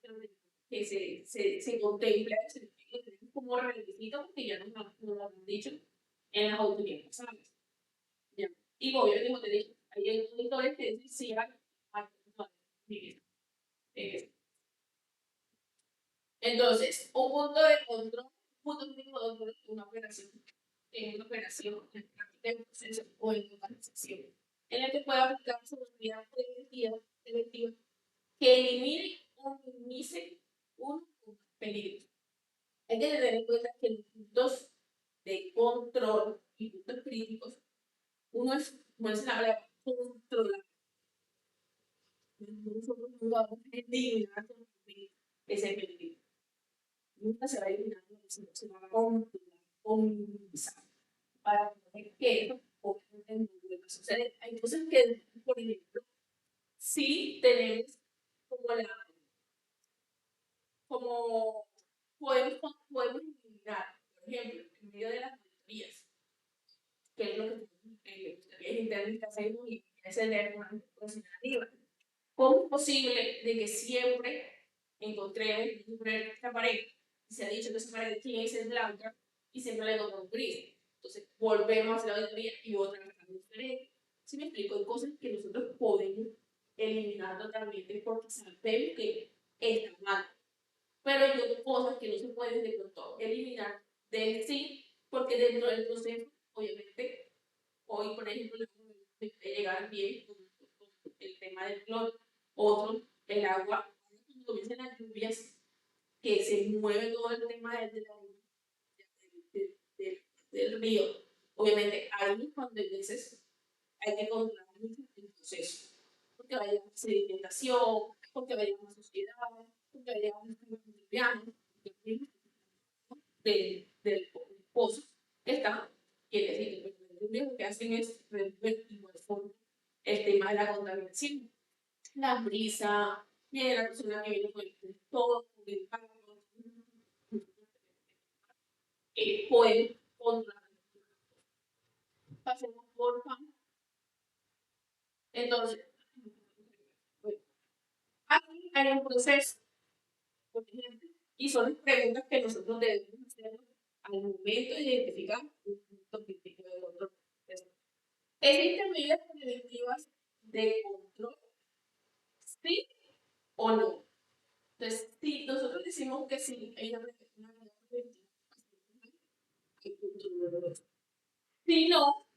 que se contemple, se tenemos como requisito, porque ya nos lo han dicho en las autoridades pasadas. Y obviamente, como te dije, hay auditores que dicen sí hay entonces, un punto de control, una operación, en una operación, en proceso o en organización, en el que pueda aplicarse una unidad preventiva que elimine o minimice un peligro. Hay que tener en cuenta que los puntos de control y puntos críticos, uno es, como dice la palabra, controlar. Nosotros no vamos a eliminar ese peligro. Nunca se va a eliminar, sino se va a controlar o minimizar para que eso obviamente no vuelva a suceder. Hay cosas que, por ejemplo, sí tenemos como podemos eliminar, por ejemplo, en medio de las auditorías, que es lo que auditorías internas que hacemos y es tener una profesionalidad. ¿Cómo es posible de que siempre encontremos esta pared? Se ha dicho que esa pared tiene que ser blanca y siempre la encontramos gris. Entonces, volvemos a hacer la auditoría y otra vez diferente. ¿Sí me explico? Hay cosas que nosotros podemos eliminar totalmente porque sabemos que está mal. Pero hay cosas que no se pueden de pronto eliminar de sí, porque dentro del proceso, obviamente, hoy, por ejemplo, puede llegar bien con el tema del cloro, otro, el agua, cuando comienzan las lluvias, que se mueve todo el tema del río. Obviamente, ahí cuando hay veces hay que controlar mucho el proceso, porque vaya sedimentación, porque vaya una sociedad, porque vaya un boliviano, del pozo que está, quiere decir que lo que hacen es resolver igual forma el tema de la contaminación. la brisa, viene la persona que viene con todo, con el carro, pueden controlar. Pasemos por pan. Entonces, aquí hay un proceso, por ejemplo, y son las preguntas que nosotros debemos hacer al momento de identificar un punto crítico de control. ¿Existen medidas preventivas de control? ¿Sí o no? Entonces, si nosotros decimos que sí, hay una medida preventiva, si no,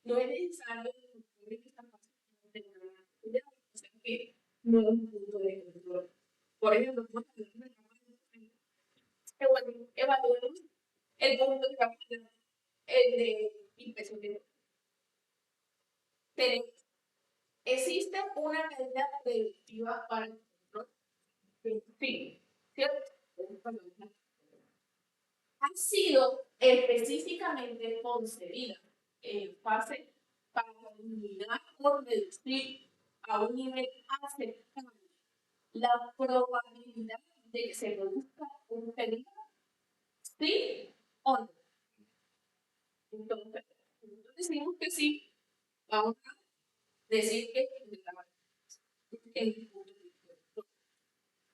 no es necesario que esta fase tenga una medida, o sea que no es un punto de control. Por ejemplo, evaluemos el punto que vamos a tener, el de inspección de tenemos. ¿Existe una medida preventiva para el control? Sí, ¿cierto? Ha sido específicamente concebida en fase para eliminar o reducir a un nivel aceptable la probabilidad de que se produzca un peligro, sí o no. Entonces, nosotros decimos que sí, vamos a decir que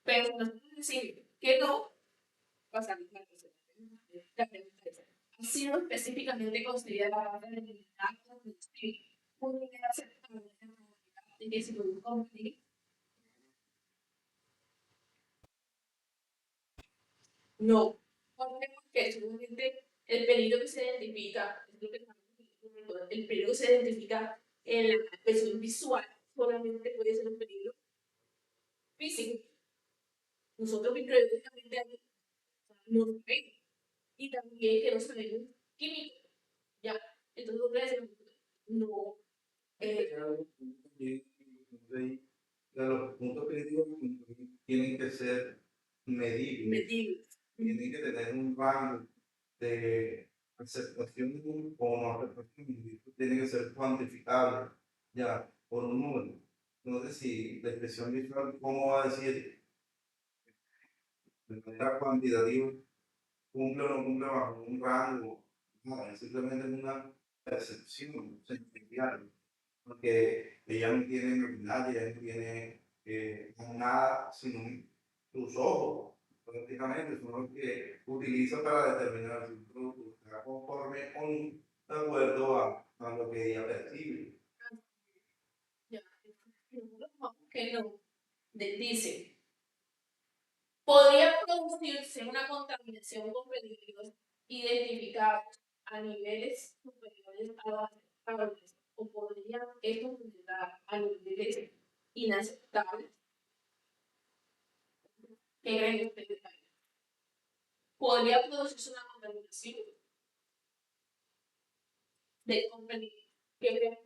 pero si nosotros decimos que no, pasamos a la pregunta es, ¿ha sido específicamente considerada la debilidad o reducir un nivel aceptable de probabilidad de que se produzca un peligro? No. ¿Por qué? Porque solamente el peligro que se identifica, el peligro que se identifica en la expresión visual, solamente puede ser un peligro físico. Nosotros microbiológicamente no lo vemos. Y también que no sabemos químico. Ya. Entonces, nosotros decimos, no. Los puntos críticos tienen que ser medibles. Tienen que tener un rango de aceptación o no aceptación. Tiene que ser cuantificable ya por un número. Entonces, si la expresión visual, ¿cómo va a decir de manera cuantitativa cumple o no cumple bajo un rango? No, es simplemente una percepción sensorial, porque ella no tiene habilidad, ella no tiene nada sino tus ojos, prácticamente son los que utiliza para determinar si un producto está conforme o no, de acuerdo a lo que ella percibe. Ya, que no, dice, podría producirse una contaminación con peligros identificados a niveles superiores a los aceptables, o podría esto aumentar a niveles inaceptables. ¿Qué creen ustedes? Podría producirse una contaminación con peligros. ¿Qué creen?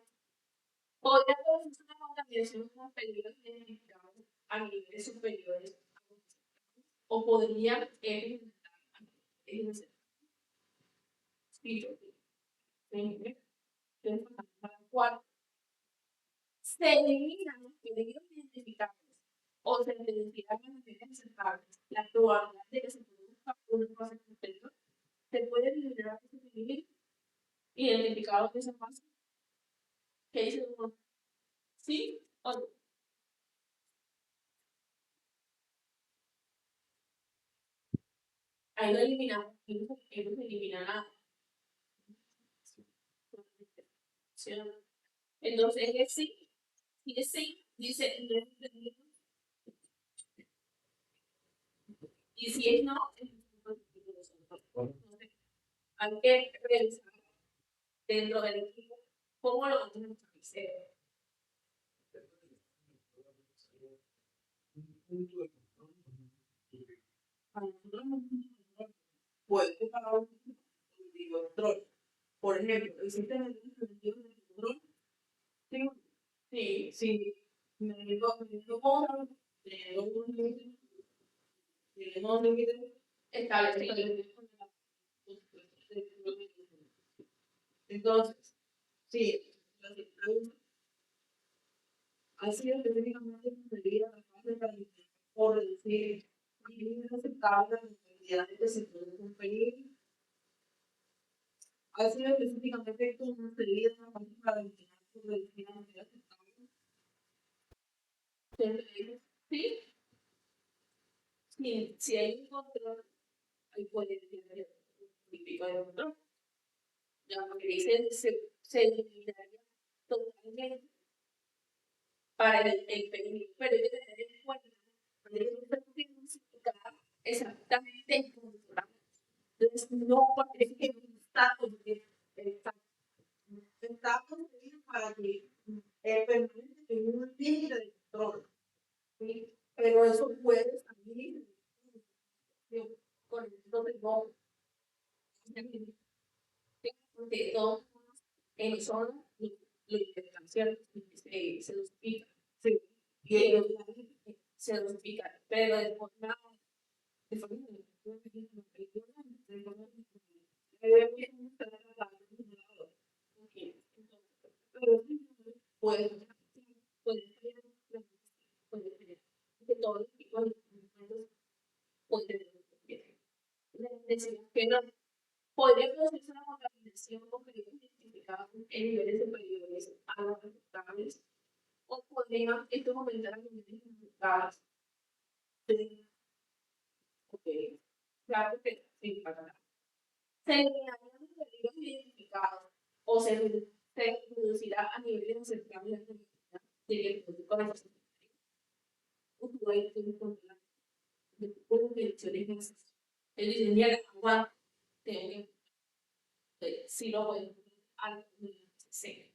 Podría producirse una contaminación con peligros identificados a niveles superiores o podría se eliminan los peligros identificados o se identifican los niveles aceptables. La probabilidad de que se produzca una fase superior se puede eliminar ese peligro identificado en esa fase. ¿Qué dice uno? ¿Sí o no? Ahí no eliminamos, ellos eliminan nada. Entonces es sí, y es sí, dice y si es no, hay que revisar dentro del equipo cómo lo vamos a hacer. Para nosotros no puede pagar un control. Por ejemplo, existe el dispositivo de control. Sí, sí. Me digo cosas, tenemos límites establecidos. Entonces, sí, ha sido específicamente concebida para por reducir niveles aceptables de cantidad que se puede conferir. Ha sido específicamente concebida para por reducir la cantidad aceptable. Sí, si hay un control, ahí puede tener un pico de control. Ya porque dice se eliminaría totalmente para el peligro, pero hay que tener en cuenta que no significa exactamente el control. Entonces, no porque es que está construido para que permanente en un límite de control. ¿Sí? Pero eso puede salir con el no, porque todos en zona lo intentan, ¿cierto? Se los pica. Sí. Y ellos se los pica, pero de forma puede que todos los tipos de instrumentos pueden decir que no. Podría producirse una contaminación con peligros identificados en niveles superiores a los aceptables o podrían estos aumentar a niveles identificados. Ok, claro que sí, para nada. Se eliminarían los peligros identificados o se reducirá a niveles aceptables de el público de los usuarios de condiciones. El diseño agua tengo que si lo puedo al sí,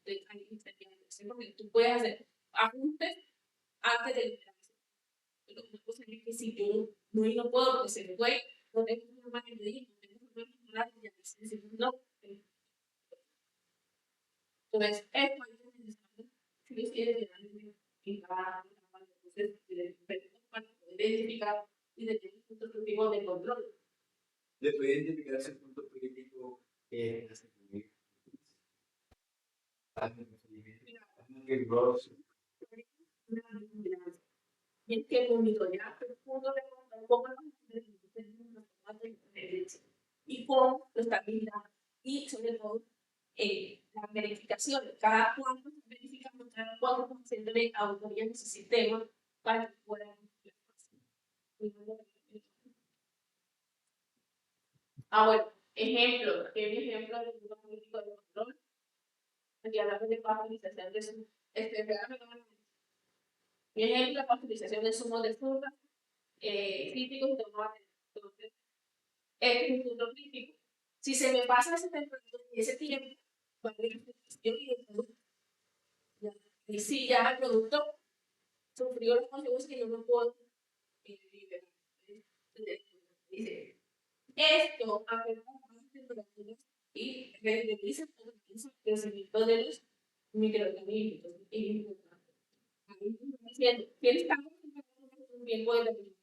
porque tú puedes hacer ajustes antes de liberarse. Pero una cosa es que si yo no puedo porque se me fue, no tengo forma de medir, no tengo forma de controlar, ya decir no. Entonces, es muy necesario si los quiere en cada entonces para poder identificar y detener otro tipo de control. De poder identificar ese punto político que hace que y es que monitorear el punto de control cómo y cómo lo estabilidad y sobre todo la verificación, cada cuánto verificamos, cada cuánto estamos haciendo auditoría en ese sistema para que puedan bueno, ejemplo, ¿qué es mi ejemplo de un político de control? Aquí hablamos de pasteurización de su, mi ejemplo, la pasteurización de zumos de fruta, críticos y tomates. Entonces, este es un punto crítico. Si se me pasa ese temperatura y ese tiempo, va a haber afectación y el producto. Y si ya el producto sufrió las consecuencias que yo no puedo liberar. Dice, esto afecta a las temperaturas y realiza el crecimiento de los microorganismos. Es importante. ¿Quién está un tiempo determinado?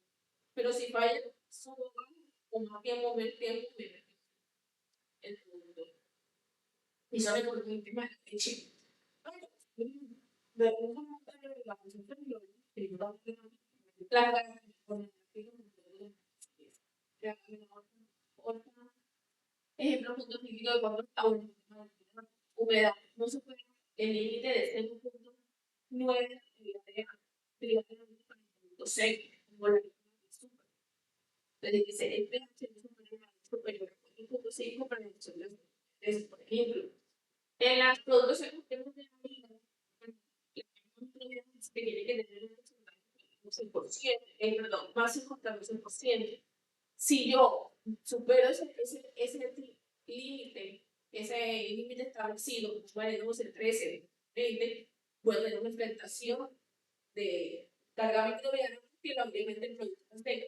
Pero si falla su hogar, o más tiempo, menos tiempo, el producto. Y sale por el tema de chip. De alguna manera, la función de ejemplo, punto crítico de cuando está humedad. No se puede el límite de 0.9 de 6 entonces dice el pH es superior a 4.5 para la reducción de las por ejemplo. En las productos ejecutivos de la vida, que tiene que tener un porcentaje de 6%, perdón, máximo contra el 12%. Si yo supero ese límite, ese límite establecido, vale, el 13, 20, puede tener una afectación de carga microbiana que obviamente el producto seco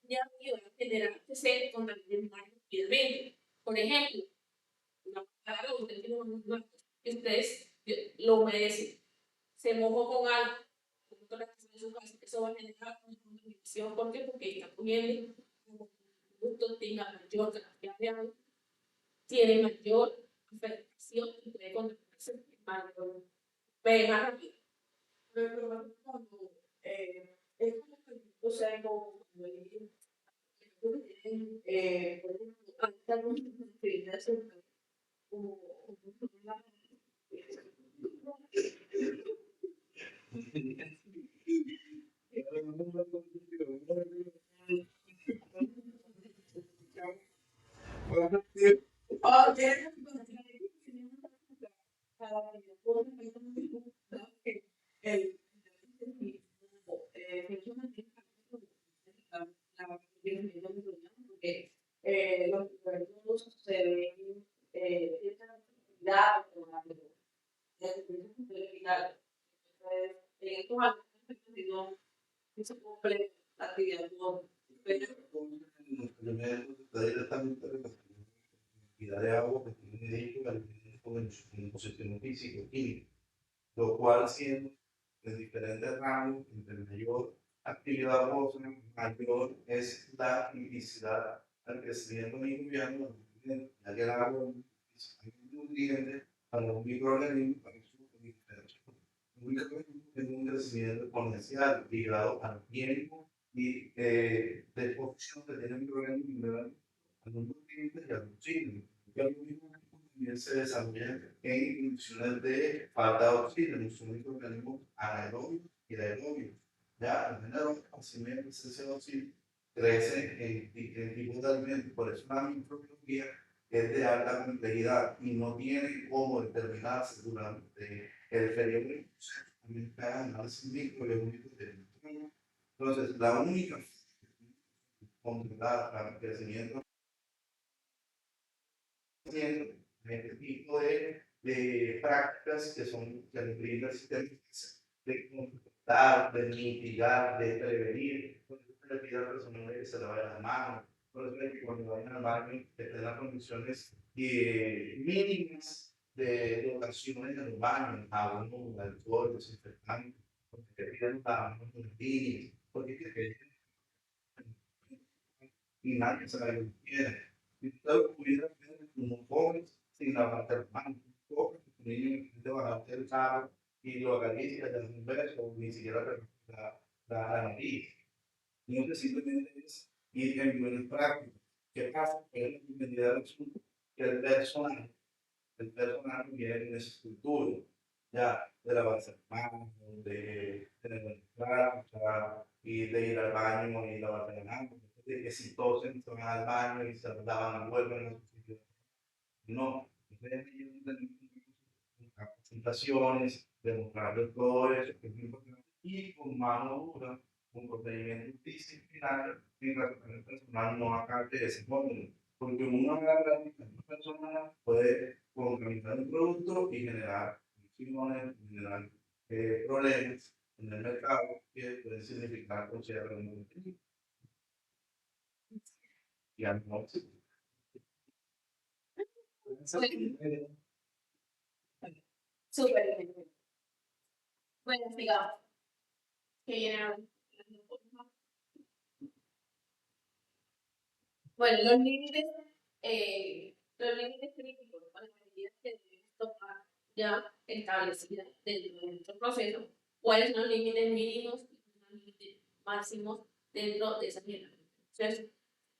ya va a generar que se contamine más rápidamente. Por ejemplo, una palabra usted tiene una que ustedes lo humedecen, se mojó con algo, eso va a generar una contaminación. ¿Por qué? Porque está comiendo un producto tenga mayor cantidad de agua, tiene mayor afectación y puede contaminarse más rápido. Pero cuando es como que, o sea, como cuando por ejemplo, algunas actividades como oye, el porque los recuerdos se ven cierta actividad o la final. Entonces, en estos años, no se cumple la actividad por pero Está directamente relacionado con la cantidad de agua que tiene dentro del alimento en su composición físico-química, lo cual siendo en diferentes rangos, entre mayor actividad acuosa, mayor es la criticidad al crecimiento microbiano del alimento, ya que el agua es un nutriente para un microorganismo para su proliferación. Un microorganismo tiene un crecimiento exponencial ligado al tiempo y de exposición que tiene el microorganismo a los nutrientes y a los oxígenos. Y al mismo tiempo también se desarrolla en condiciones de falta de oxígeno, son microorganismos anaerobios y aerobios. Ya, los anaerobios, así mismo presencia de oxígeno, crecen en tipos de alimentos, por eso la microbiología es de alta complejidad y no tiene cómo determinarse durante el periodo de proceso. También cada análisis microbiológico de nutrientes. Entonces, la única controlar el crecimiento haciendo este tipo de prácticas que son que nos brinda el sistema de controlar, de mitigar, de prevenir. Por eso le pido al personal que se lave las manos, por eso es que cuando vayan al baño estén las condiciones mínimas de dotaciones en los baños, jabón, alcohol, desinfectante, porque te piden las manos limpias, porque y nadie se la quiere. Si usted pudiera ver como jóvenes sin lavarte las manos, un joven, un niño que te va a hacer el carro y lo acaricia, le da un beso, ni siquiera te la nariz. No simplemente es ir en buenas prácticas. ¿Qué pasa? Que es la bienvenida del asunto, que el personaje viene en esa estructura, ya, de lavarse las manos, de tener buenas prácticas, y de ir al baño y lavarse las manos, de que si tosen, se van al baño y se lavan y vuelven a su sitio. No, ustedes tienen presentaciones, demostrarles todo eso, que es muy importante, y con mano dura, con procedimiento disciplinario, mientras que el personal no acate ese módulo. Porque una mala práctica de una persona puede contaminar un producto y generar fricciones, generar problemas en el mercado que pueden significar un cierre de un y al no súper bien. Bueno, digamos que viene bueno, los límites críticos para las medidas que debemos tomar ya establecidas dentro de nuestro proceso, cuáles son los límites mínimos y los límites máximos dentro de esa medida.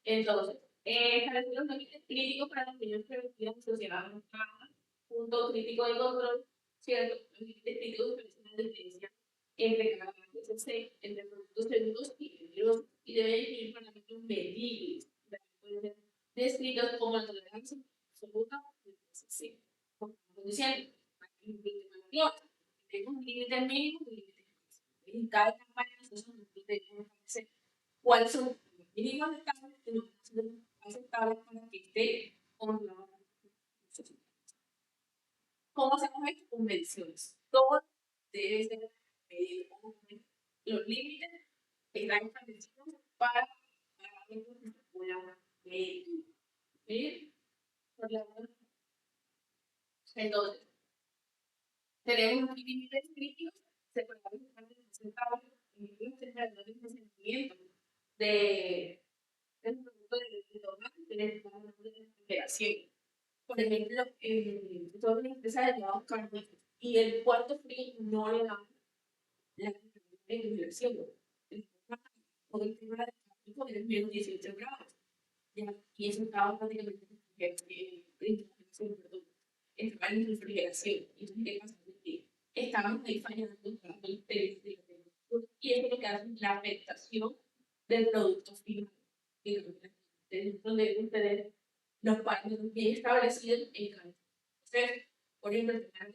Entonces, establecer los límites críticos para las medidas preventivas asociadas a cada punto crítico de control, ¿cierto? Los límites críticos establecen la diferencia entre cada SC, entre productos seguros y peligrosos, y deben incluir parámetros medibles, pueden ser descritos como la tolerancia absoluta del SC. Como estamos diciendo, tenemos límites mínimos y límites máximos. En cada campaña nosotros debemos establecer cuáles son los mínimos estables que nos son aceptables para que esté controlado. ¿Cómo hacemos esto? Con mediciones. Todo debe ser medido. Los límites están establecidos para que se puedan medir. ¿Medir? Entonces, tenemos unos límites críticos, se pueden aceptables en el almacenamiento de un producto de normal, tenemos una refrigeración. Por ejemplo, todas las empresas le llevaban carne y el cuarto frío no le dan la refrigeración. Por el tema de tráfico es menos 18 grados. ¿Ya? Y eso estaba prácticamente estaba en refrigeración. Y entonces, ¿qué pasa? Que estábamos ahí fallando con el test de la temperatura. Y eso es lo que hace la afectación del producto final. Entonces, deben tener los parámetros bien establecidos en cada proceso. Por ejemplo, el tema de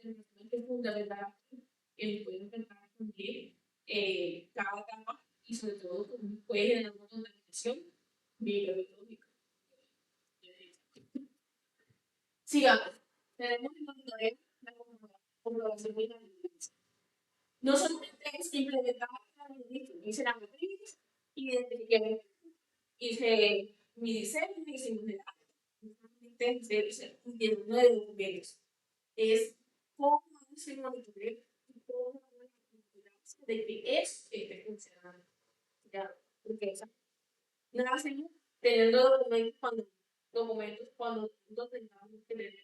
que es fundamental el poder intentar cumplir cada etapa y sobre todo cómo puede generar una contaminación microbiológica. Sigamos. Tenemos el monitoreo de la comprobación de la vigilancia. No solamente es implementar la ministra, hice la matriz, identifiqué, hice mi diseño, hicimos el acto. No solamente es lleno de documentos. Es cómo se monitoreo y cómo de que eso esté funcionando. Ya, porque esa, nada hacemos teniendo documentos cuando nosotros tengamos que tener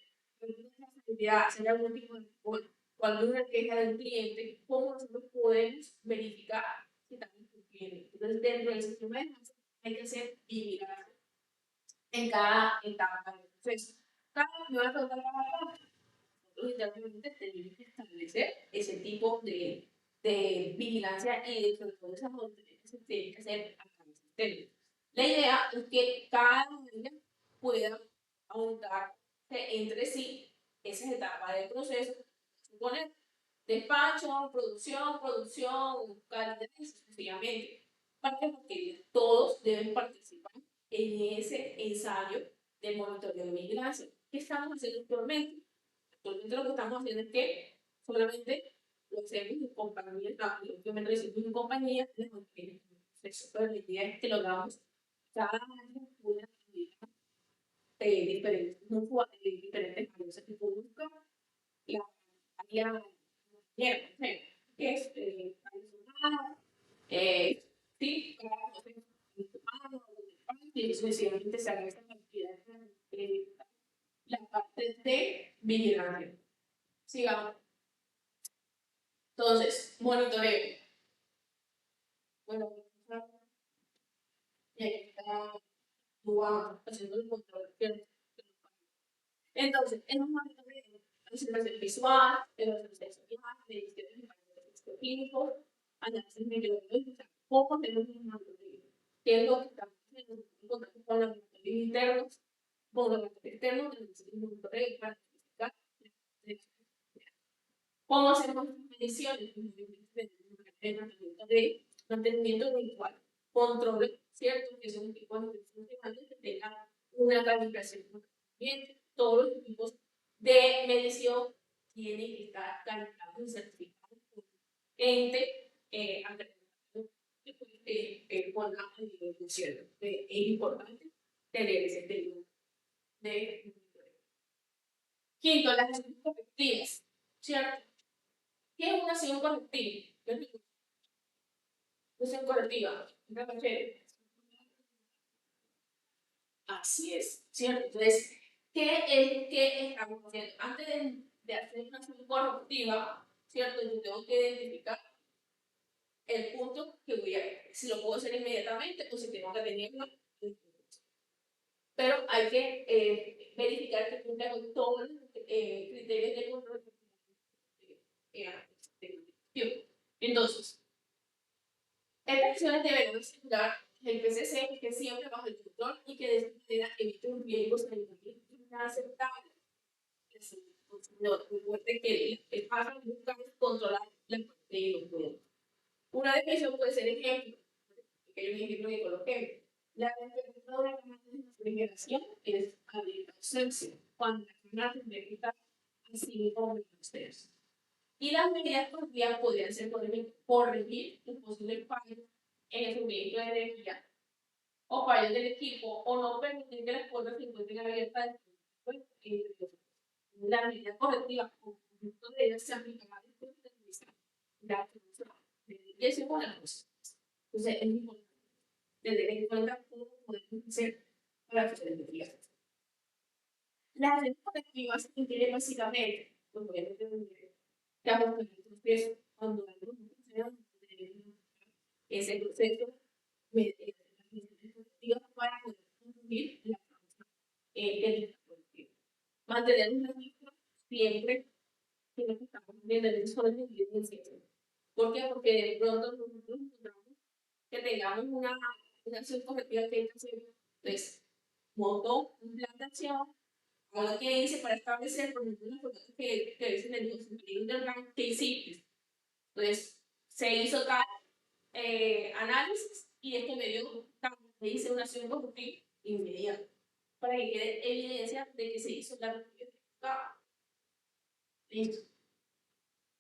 alguna facilidad, hacer algún tipo de control o alguna queja de un cliente, cómo nosotros podemos verificar si estamos cumpliendo. Entonces, dentro del sistema de finanzas hay que hacer vigilancia en cada etapa del proceso. Cada nueva pregunta nosotros internamente tenemos que establecer ese tipo de vigilancia y de sobre todo esas monitoreos que se tienen que hacer a través del sistema. La idea es que cada área pueda aumentar entre sí esas etapas del proceso, suponer despacho, producción, calidad y sucesivamente. Porque todos deben participar en ese ensayo de monitoreo de vigilancia. ¿Qué estamos haciendo actualmente? Actualmente lo que estamos haciendo es que solamente lo hacemos en compañía, obviamente lo hicimos en compañía, les mantenemos el proceso, pero la idea es que lo hagamos cada año una actividad diferentes, no diferentes años. Se puede buscar la área que es sí, y sucesivamente se haga esta cantidad de la parte de vigilancia. Sigamos. Entonces, monitoreo. Bueno, y ahí está haciendo el control. Entonces, en un monitoreo, observación visual, evaluación social, mediciones de parámetros clínicos, análisis microbiológico, cómo tenemos un monitoreo. ¿Qué es lo que estamos haciendo? Contacto con los monitores internos, con los monitores externos, el monitoreo para verificar cómo hacemos las mediciones, de mantenimiento virtual, control, ¿cierto? Que son equipos de funcionales que tengan una calibración bien. Todos los equipos de medición tienen que estar calibrados y certificados por ente con la función. Es importante tener ese tema de quinto, las acciones correctivas, ¿cierto? ¿Qué es una acción correctiva? Una acción correctiva, ¿me refiero? Así es, ¿cierto? Entonces, ¿qué estamos haciendo? Antes de hacer una acción correctiva, ¿cierto? Yo tengo que identificar el punto que voy a ver, si lo puedo hacer inmediatamente o si tengo que tenerlo. Pero hay que verificar que cumpla con todos los criterios de control. Entonces, estas acciones deben asegurar el PCC que siempre bajo el control y que de esta manera evite un riesgo sanitario inaceptable. Recuerde que el paso busca controlar la parte de los cuidados. Una definición puede ser ejemplo, que hay un ejemplo que coloqué. La temperatura de la refrigeración es a 10 Celsius, cuando la cámara refrigera a 5 Celsius. Y las medidas correctivas podrían ser corregir un posible fallo en el suministro de energía o fallos del equipo o no permitir que las puertas se encuentren abiertas. Las medidas correctivas o conjunto de ellas se aplicarán después de revisar la eso es una cosa. Entonces es importante tener en cuenta cómo podemos hacer para hacer el investigación. Las medidas correctivas incluyen básicamente, pues obviamente, que ajustar el proceso cuando algo no funciona, ese proceso administrativo para poder concluir la causa del colectivo. Mantener un registro siempre que lo que estamos viendo en zonas de evidencia. ¿Por qué? Porque de pronto nosotros encontramos que tengamos una acción correctiva que hay que hacer. Entonces, montó un plan de acción, algo que hice para establecer, por ejemplo, las cosas que dicen en el internet que hiciste. Entonces, se hizo tal análisis y esto me hice una acción correctiva inmediata para que quede evidencia de que se hizo la actividad. Listo.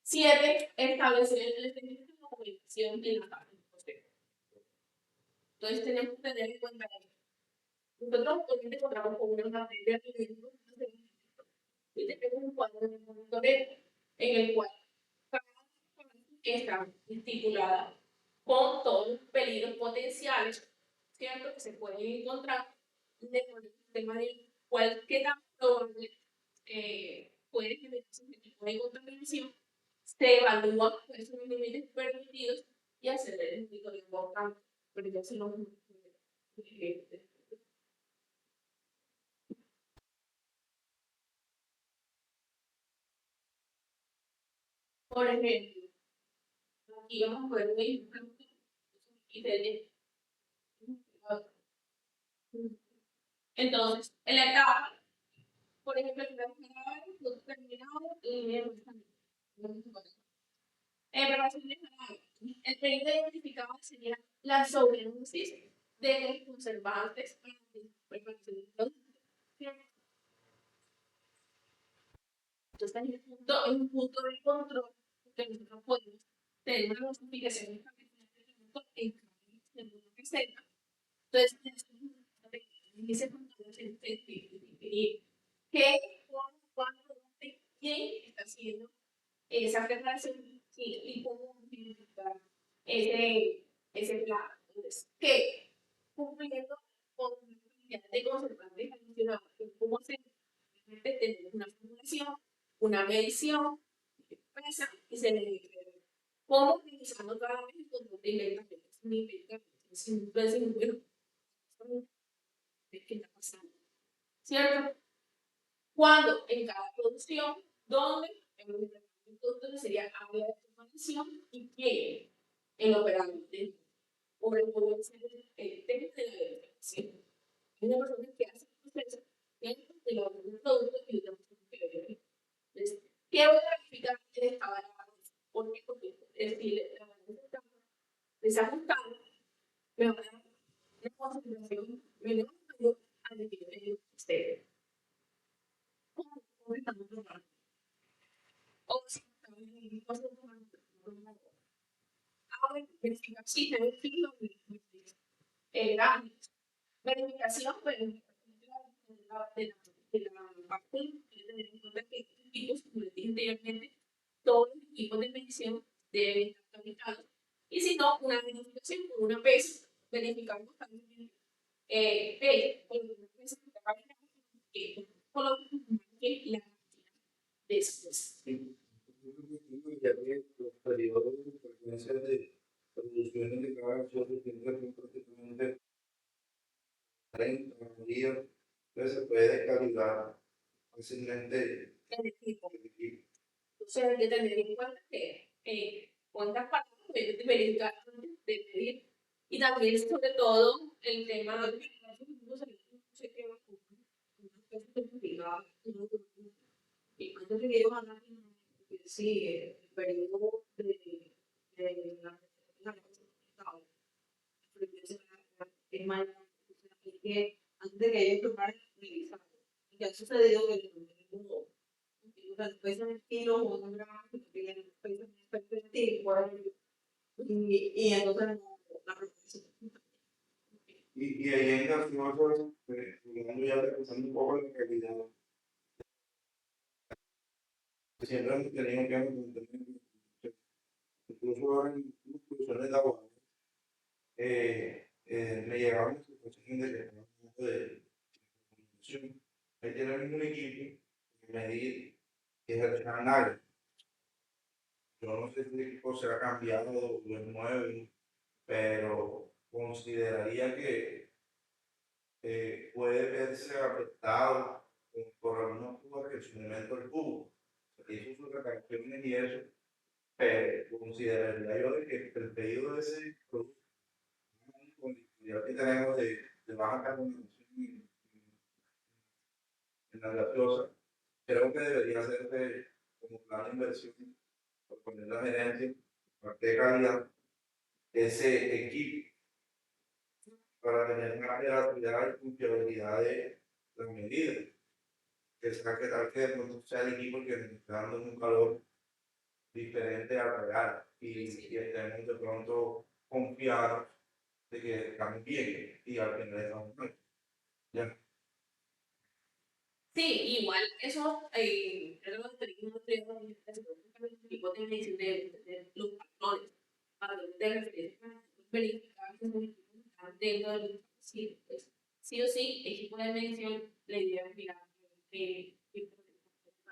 7. Establecer el establecimiento de la comunicación y la tabla. Entonces tenemos que tener en cuenta que nosotros actualmente contamos con una materia de y tenemos un cuadro de monitoreo en el cual está estipulada con todos los peligros potenciales, ¿cierto? Que se pueden encontrar de tema de qué tan probable puede generarse un tipo de contaminación. Se evalúan esos límites permitidos y hacer el monitoreo importante, pero ya se lo por ejemplo, aquí vamos a ver un ejemplo entonces, en la etapa, por ejemplo, el producto terminado y preparación de el periodo identificado sería la sobredosis de los conservantes para la preparación del producto. Entonces, es un punto de control que nosotros podemos tener una notificación de producto en cada receta. Entonces, en ese punto se definir qué, cuándo, dónde, quién está haciendo esa preparación y cómo identificar ese plan. Entonces, ¿qué? Cumpliendo con una unidad de conservantes adicionales, cómo se tener una formulación, una medición, pesa y se le cómo utilizando cada vez el control de inventarios. Entonces, bueno, ¿qué está pasando? ¿Cierto? Cuando en cada producción, donde en el producto sería área de formación y quién el operante o el tema de la verificación. Hay una persona que hace el proceso dentro de la del producto y otra persona que lo verifica. Entonces, ¿qué voy a verificar que estaba la balanza? ¿Por qué? Porque es decir, la balanza está desajustada, me va a dar una concentración menor al nivel exterior. ¿Cómo estamos probando? O si estamos en el mismo ahora verificar si te defino el ámbito. Verificación, pues, de la parte de tener en cuenta que estos equipos, como les dije anteriormente, todos los equipos de medición deben estar actualizados. Y si no, una verificación con una PES, verificamos también PES, con una PES que coloque la cantidad de estos. Ya que los periodos de frecuencia de producciones de cada acción tienen prácticamente 30 días, entonces se puede descalibrar fácilmente El equipo. Entonces hay que tener en cuenta que cuántas partes de verificar, de medir, y también sobre todo el tema de y cuando lleguemos a la sí, el periodo de la es más que antes de que ellos tomaran revisar. Y ha sucedido que después en el kilo o un gramo, después en perspectiva, y entonces la profesión. y ahí en las nuevas, ya repasando un poco la calidad, siempre hemos tenido que mantener, incluso ahora en las producciones de agua, me llegaban las situaciones de que estaban hablando de comunicación. Ahí tienen un equipo que medir, que es el canal. yo no sé si el equipo se ha cambiado o es nuevo, pero consideraría que puede verse afectado por algunos clubes que en su momento el tuvo. Se hizo sus recaptaciones y eso, pero consideraría yo de que el pedido de ese producto con la que tenemos de baja carbonización en la gaseosa, creo que debería hacerse como plan de inversión por poner la gerencia, parte de calidad, ese equipo para tener una operatividad y confiabilidad de las medidas. Que sea que tal que de pronto sea el equipo que nos está dando un calor diferente al real y estemos de pronto confiados de que estamos bien y al final estamos mal. Ya. Sí, igual eso, creo que tenemos tipo de medición de los patrones, patrones de referencia para verificar que los equipos están dentro del sí, pues, sí o sí, equipo de medición, la idea es mirar para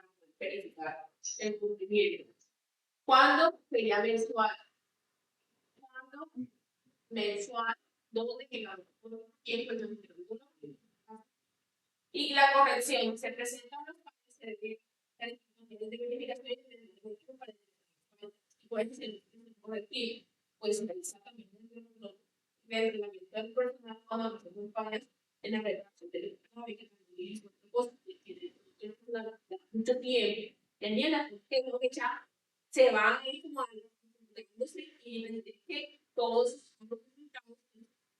poder verificar el cumplimiento. ¿Cuándo sería mensual? ¿Cuándo mensual? ¿Dónde quedamos? ¿Quién fue el y la corrección se presentan los países de verificación y puede ser correctivo, puede realizar también el entrenamiento del personal cuando nos acompañan en la redacción del económico y cosas que tienen mucho tiempo, tenían la que ya se van a ir como y que todos los resultados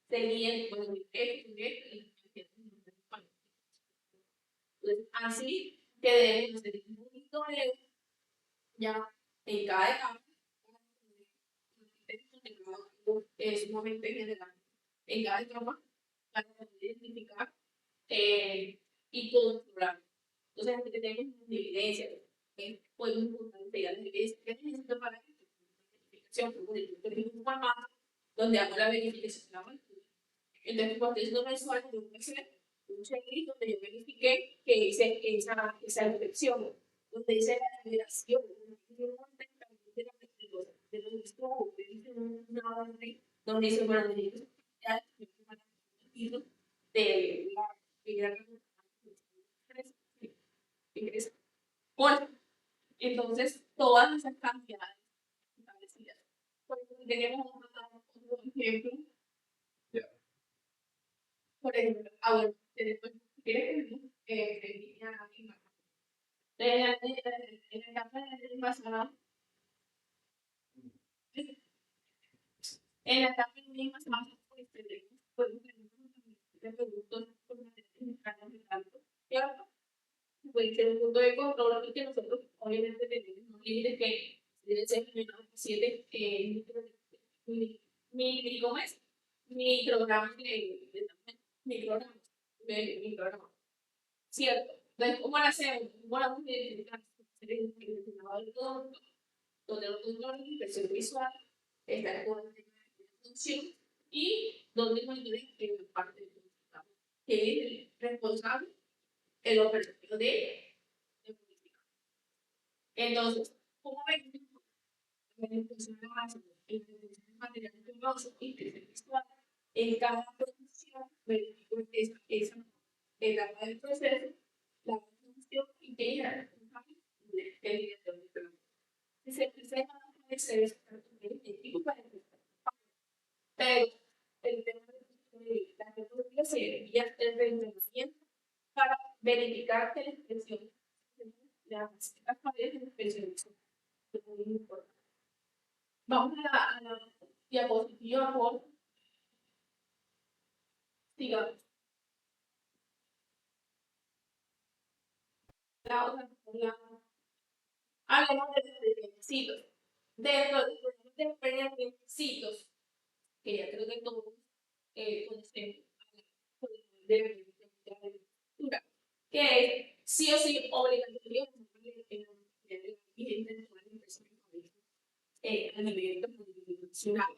seguían, bueno, entonces, así que debemos tener un monitoreo ya en cada etapa, es sumamente general en cada etapa para poder identificar y controlar. Entonces, aquí tenemos evidencia, podemos encontrar ya las evidencias que necesito para la verificación, tenemos un formato donde hago la verificación de la factura. Entonces, cuando es no mensual, yo voy a hacer un checklist donde yo verifiqué que hice esa inspección, donde hice la liberación, de los estudios, hice una orden donde hice una orden de la ingresa. Bueno, entonces todas esas cantidades establecidas. Por ejemplo, tenemos otro ejemplo. Por ejemplo, ahora tenemos en la etapa de pasada, en la etapa de pasada, pues tenemos de productos ¿cierto? Puede ser un punto de control porque nosotros obviamente tenemos un límite que debe ser menos de 7 microgramas microgramas, ¿cierto? Entonces, ¿cómo lo hacemos? ¿Cómo lo vamos a identificar? El producto, donde los controles de inspección visual están con la función y donde monitorea en parte del resultado, que es el responsable, el operativo de modificar. Entonces, ¿cómo verificamos? La verificación de base, en la verificación de materiales peligrosos y visual, en cada producción verifico esa etapa del proceso, la función integral, el director de programa. Se presenta puede ser equipo para empezar. Pero el tema de la tecnología se envía el reconocimiento para verificar que la expresión las paredes de expresión es muy importante. Vamos a la diapositiva por digamos la otra hablemos de requisitos. Dentro de los requisitos que ya creo que todos conocemos de la lectura, que es sí o sí obligatorio a nivel internacional.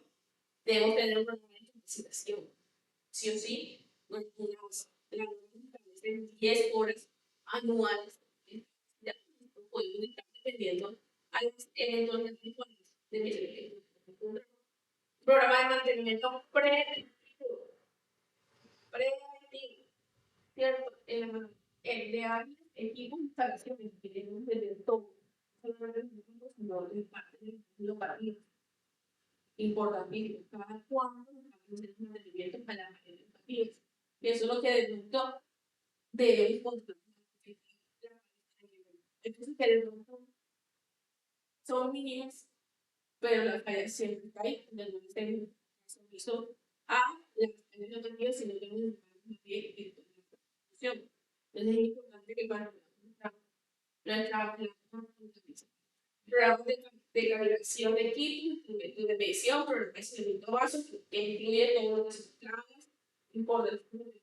Debemos tener una capacitación, sí o sí, unas 10 horas anuales, podemos estar dependiendo a las eventualidades de mi programa de mantenimiento preventivo, ¿cierto? El de áreas, equipos, instalaciones, que debemos vender todo, solamente los equipos, no de parte de lo para mí. Importantísimo, cada cuándo nos vamos a hacer un mantenimiento para las paredes. Y eso es lo que de pronto debemos controlar. Entonces, que de pronto son mínimas, pero las fallas siempre están ahí, donde no estén hizo a las fallas no también, sino que nos bien en toda la producción. Entonces es importante que para nuestra programas de calibración de equipos, instrumentos de medición, procesamiento básico, que incluye todas las plagas, importantes.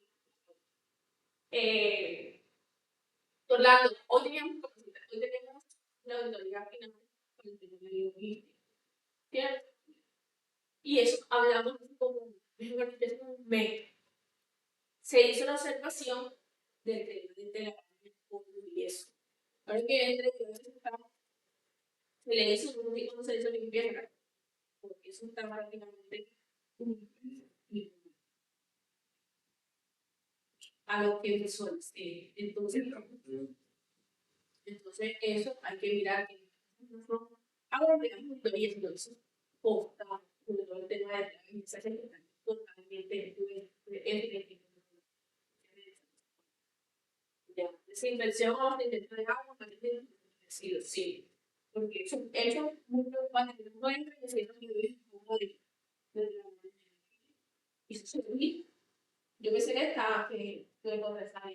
Orlando, hoy tenemos la auditoría final para el tema de logística, ¿cierto? Y eso hablamos como un mes. Se hizo una observación del tema de la y eso. Ahora que entre se le hizo un tipo de hizo limpieza, porque eso está prácticamente a lo que visualicé. Entonces, eso hay que mirar que ahora digamos que y entonces posta todo el tema de la mensaje totalmente ya esa inversión o de agua parece decir sí porque eso muy preocupante que no entra y se vive como de y eso se ve yo pensé que estaba que conversar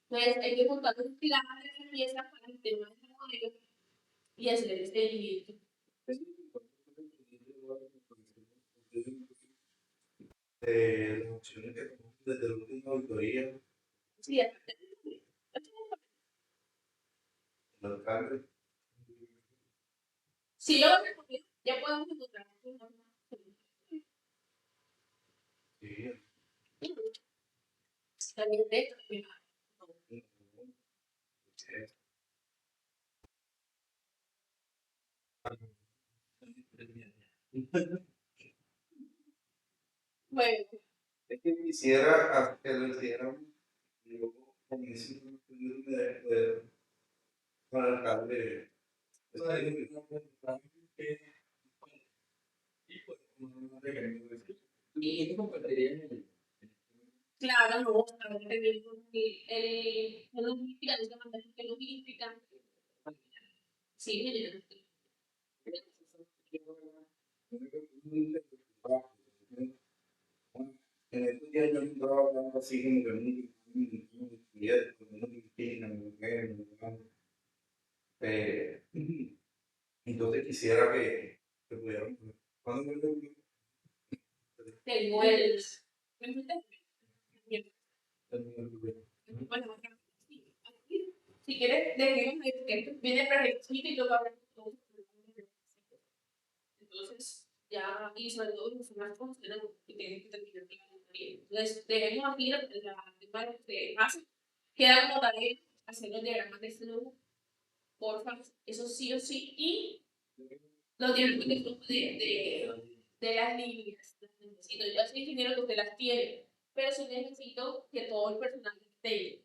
entonces hay que juntar un plan de limpieza para el tema del modelo y hacer el seguimiento. Las opciones que tomamos desde la última auditoría, Sí, el alcalde, si yo lo recomiendo, ya podemos encontrar sí, también de esto. Bueno, es que quisiera que lo hicieran yo con ese de con el alcalde. claro, no, también tenemos el logística, no se manda que logística. Sí, mira, En estos días yo estaba hablando así como que entonces quisiera que pudieran. ¿Cuándo me lo tengo el. Bueno, si quieres, dejemos que esto viene prerequisito y yo lo abro todo. Entonces, ya, y sobre todo los más considerados que tienen que terminar la auditoría. Entonces, dejemos aquí la tema de base. Queda como tarea hacer los diagramas de flujo, porfa, eso sí o sí, y los diagramas de flujo de las líneas. Las necesito. Yo soy ingeniero que usted las tiene, pero sí necesito que todo el personal esté.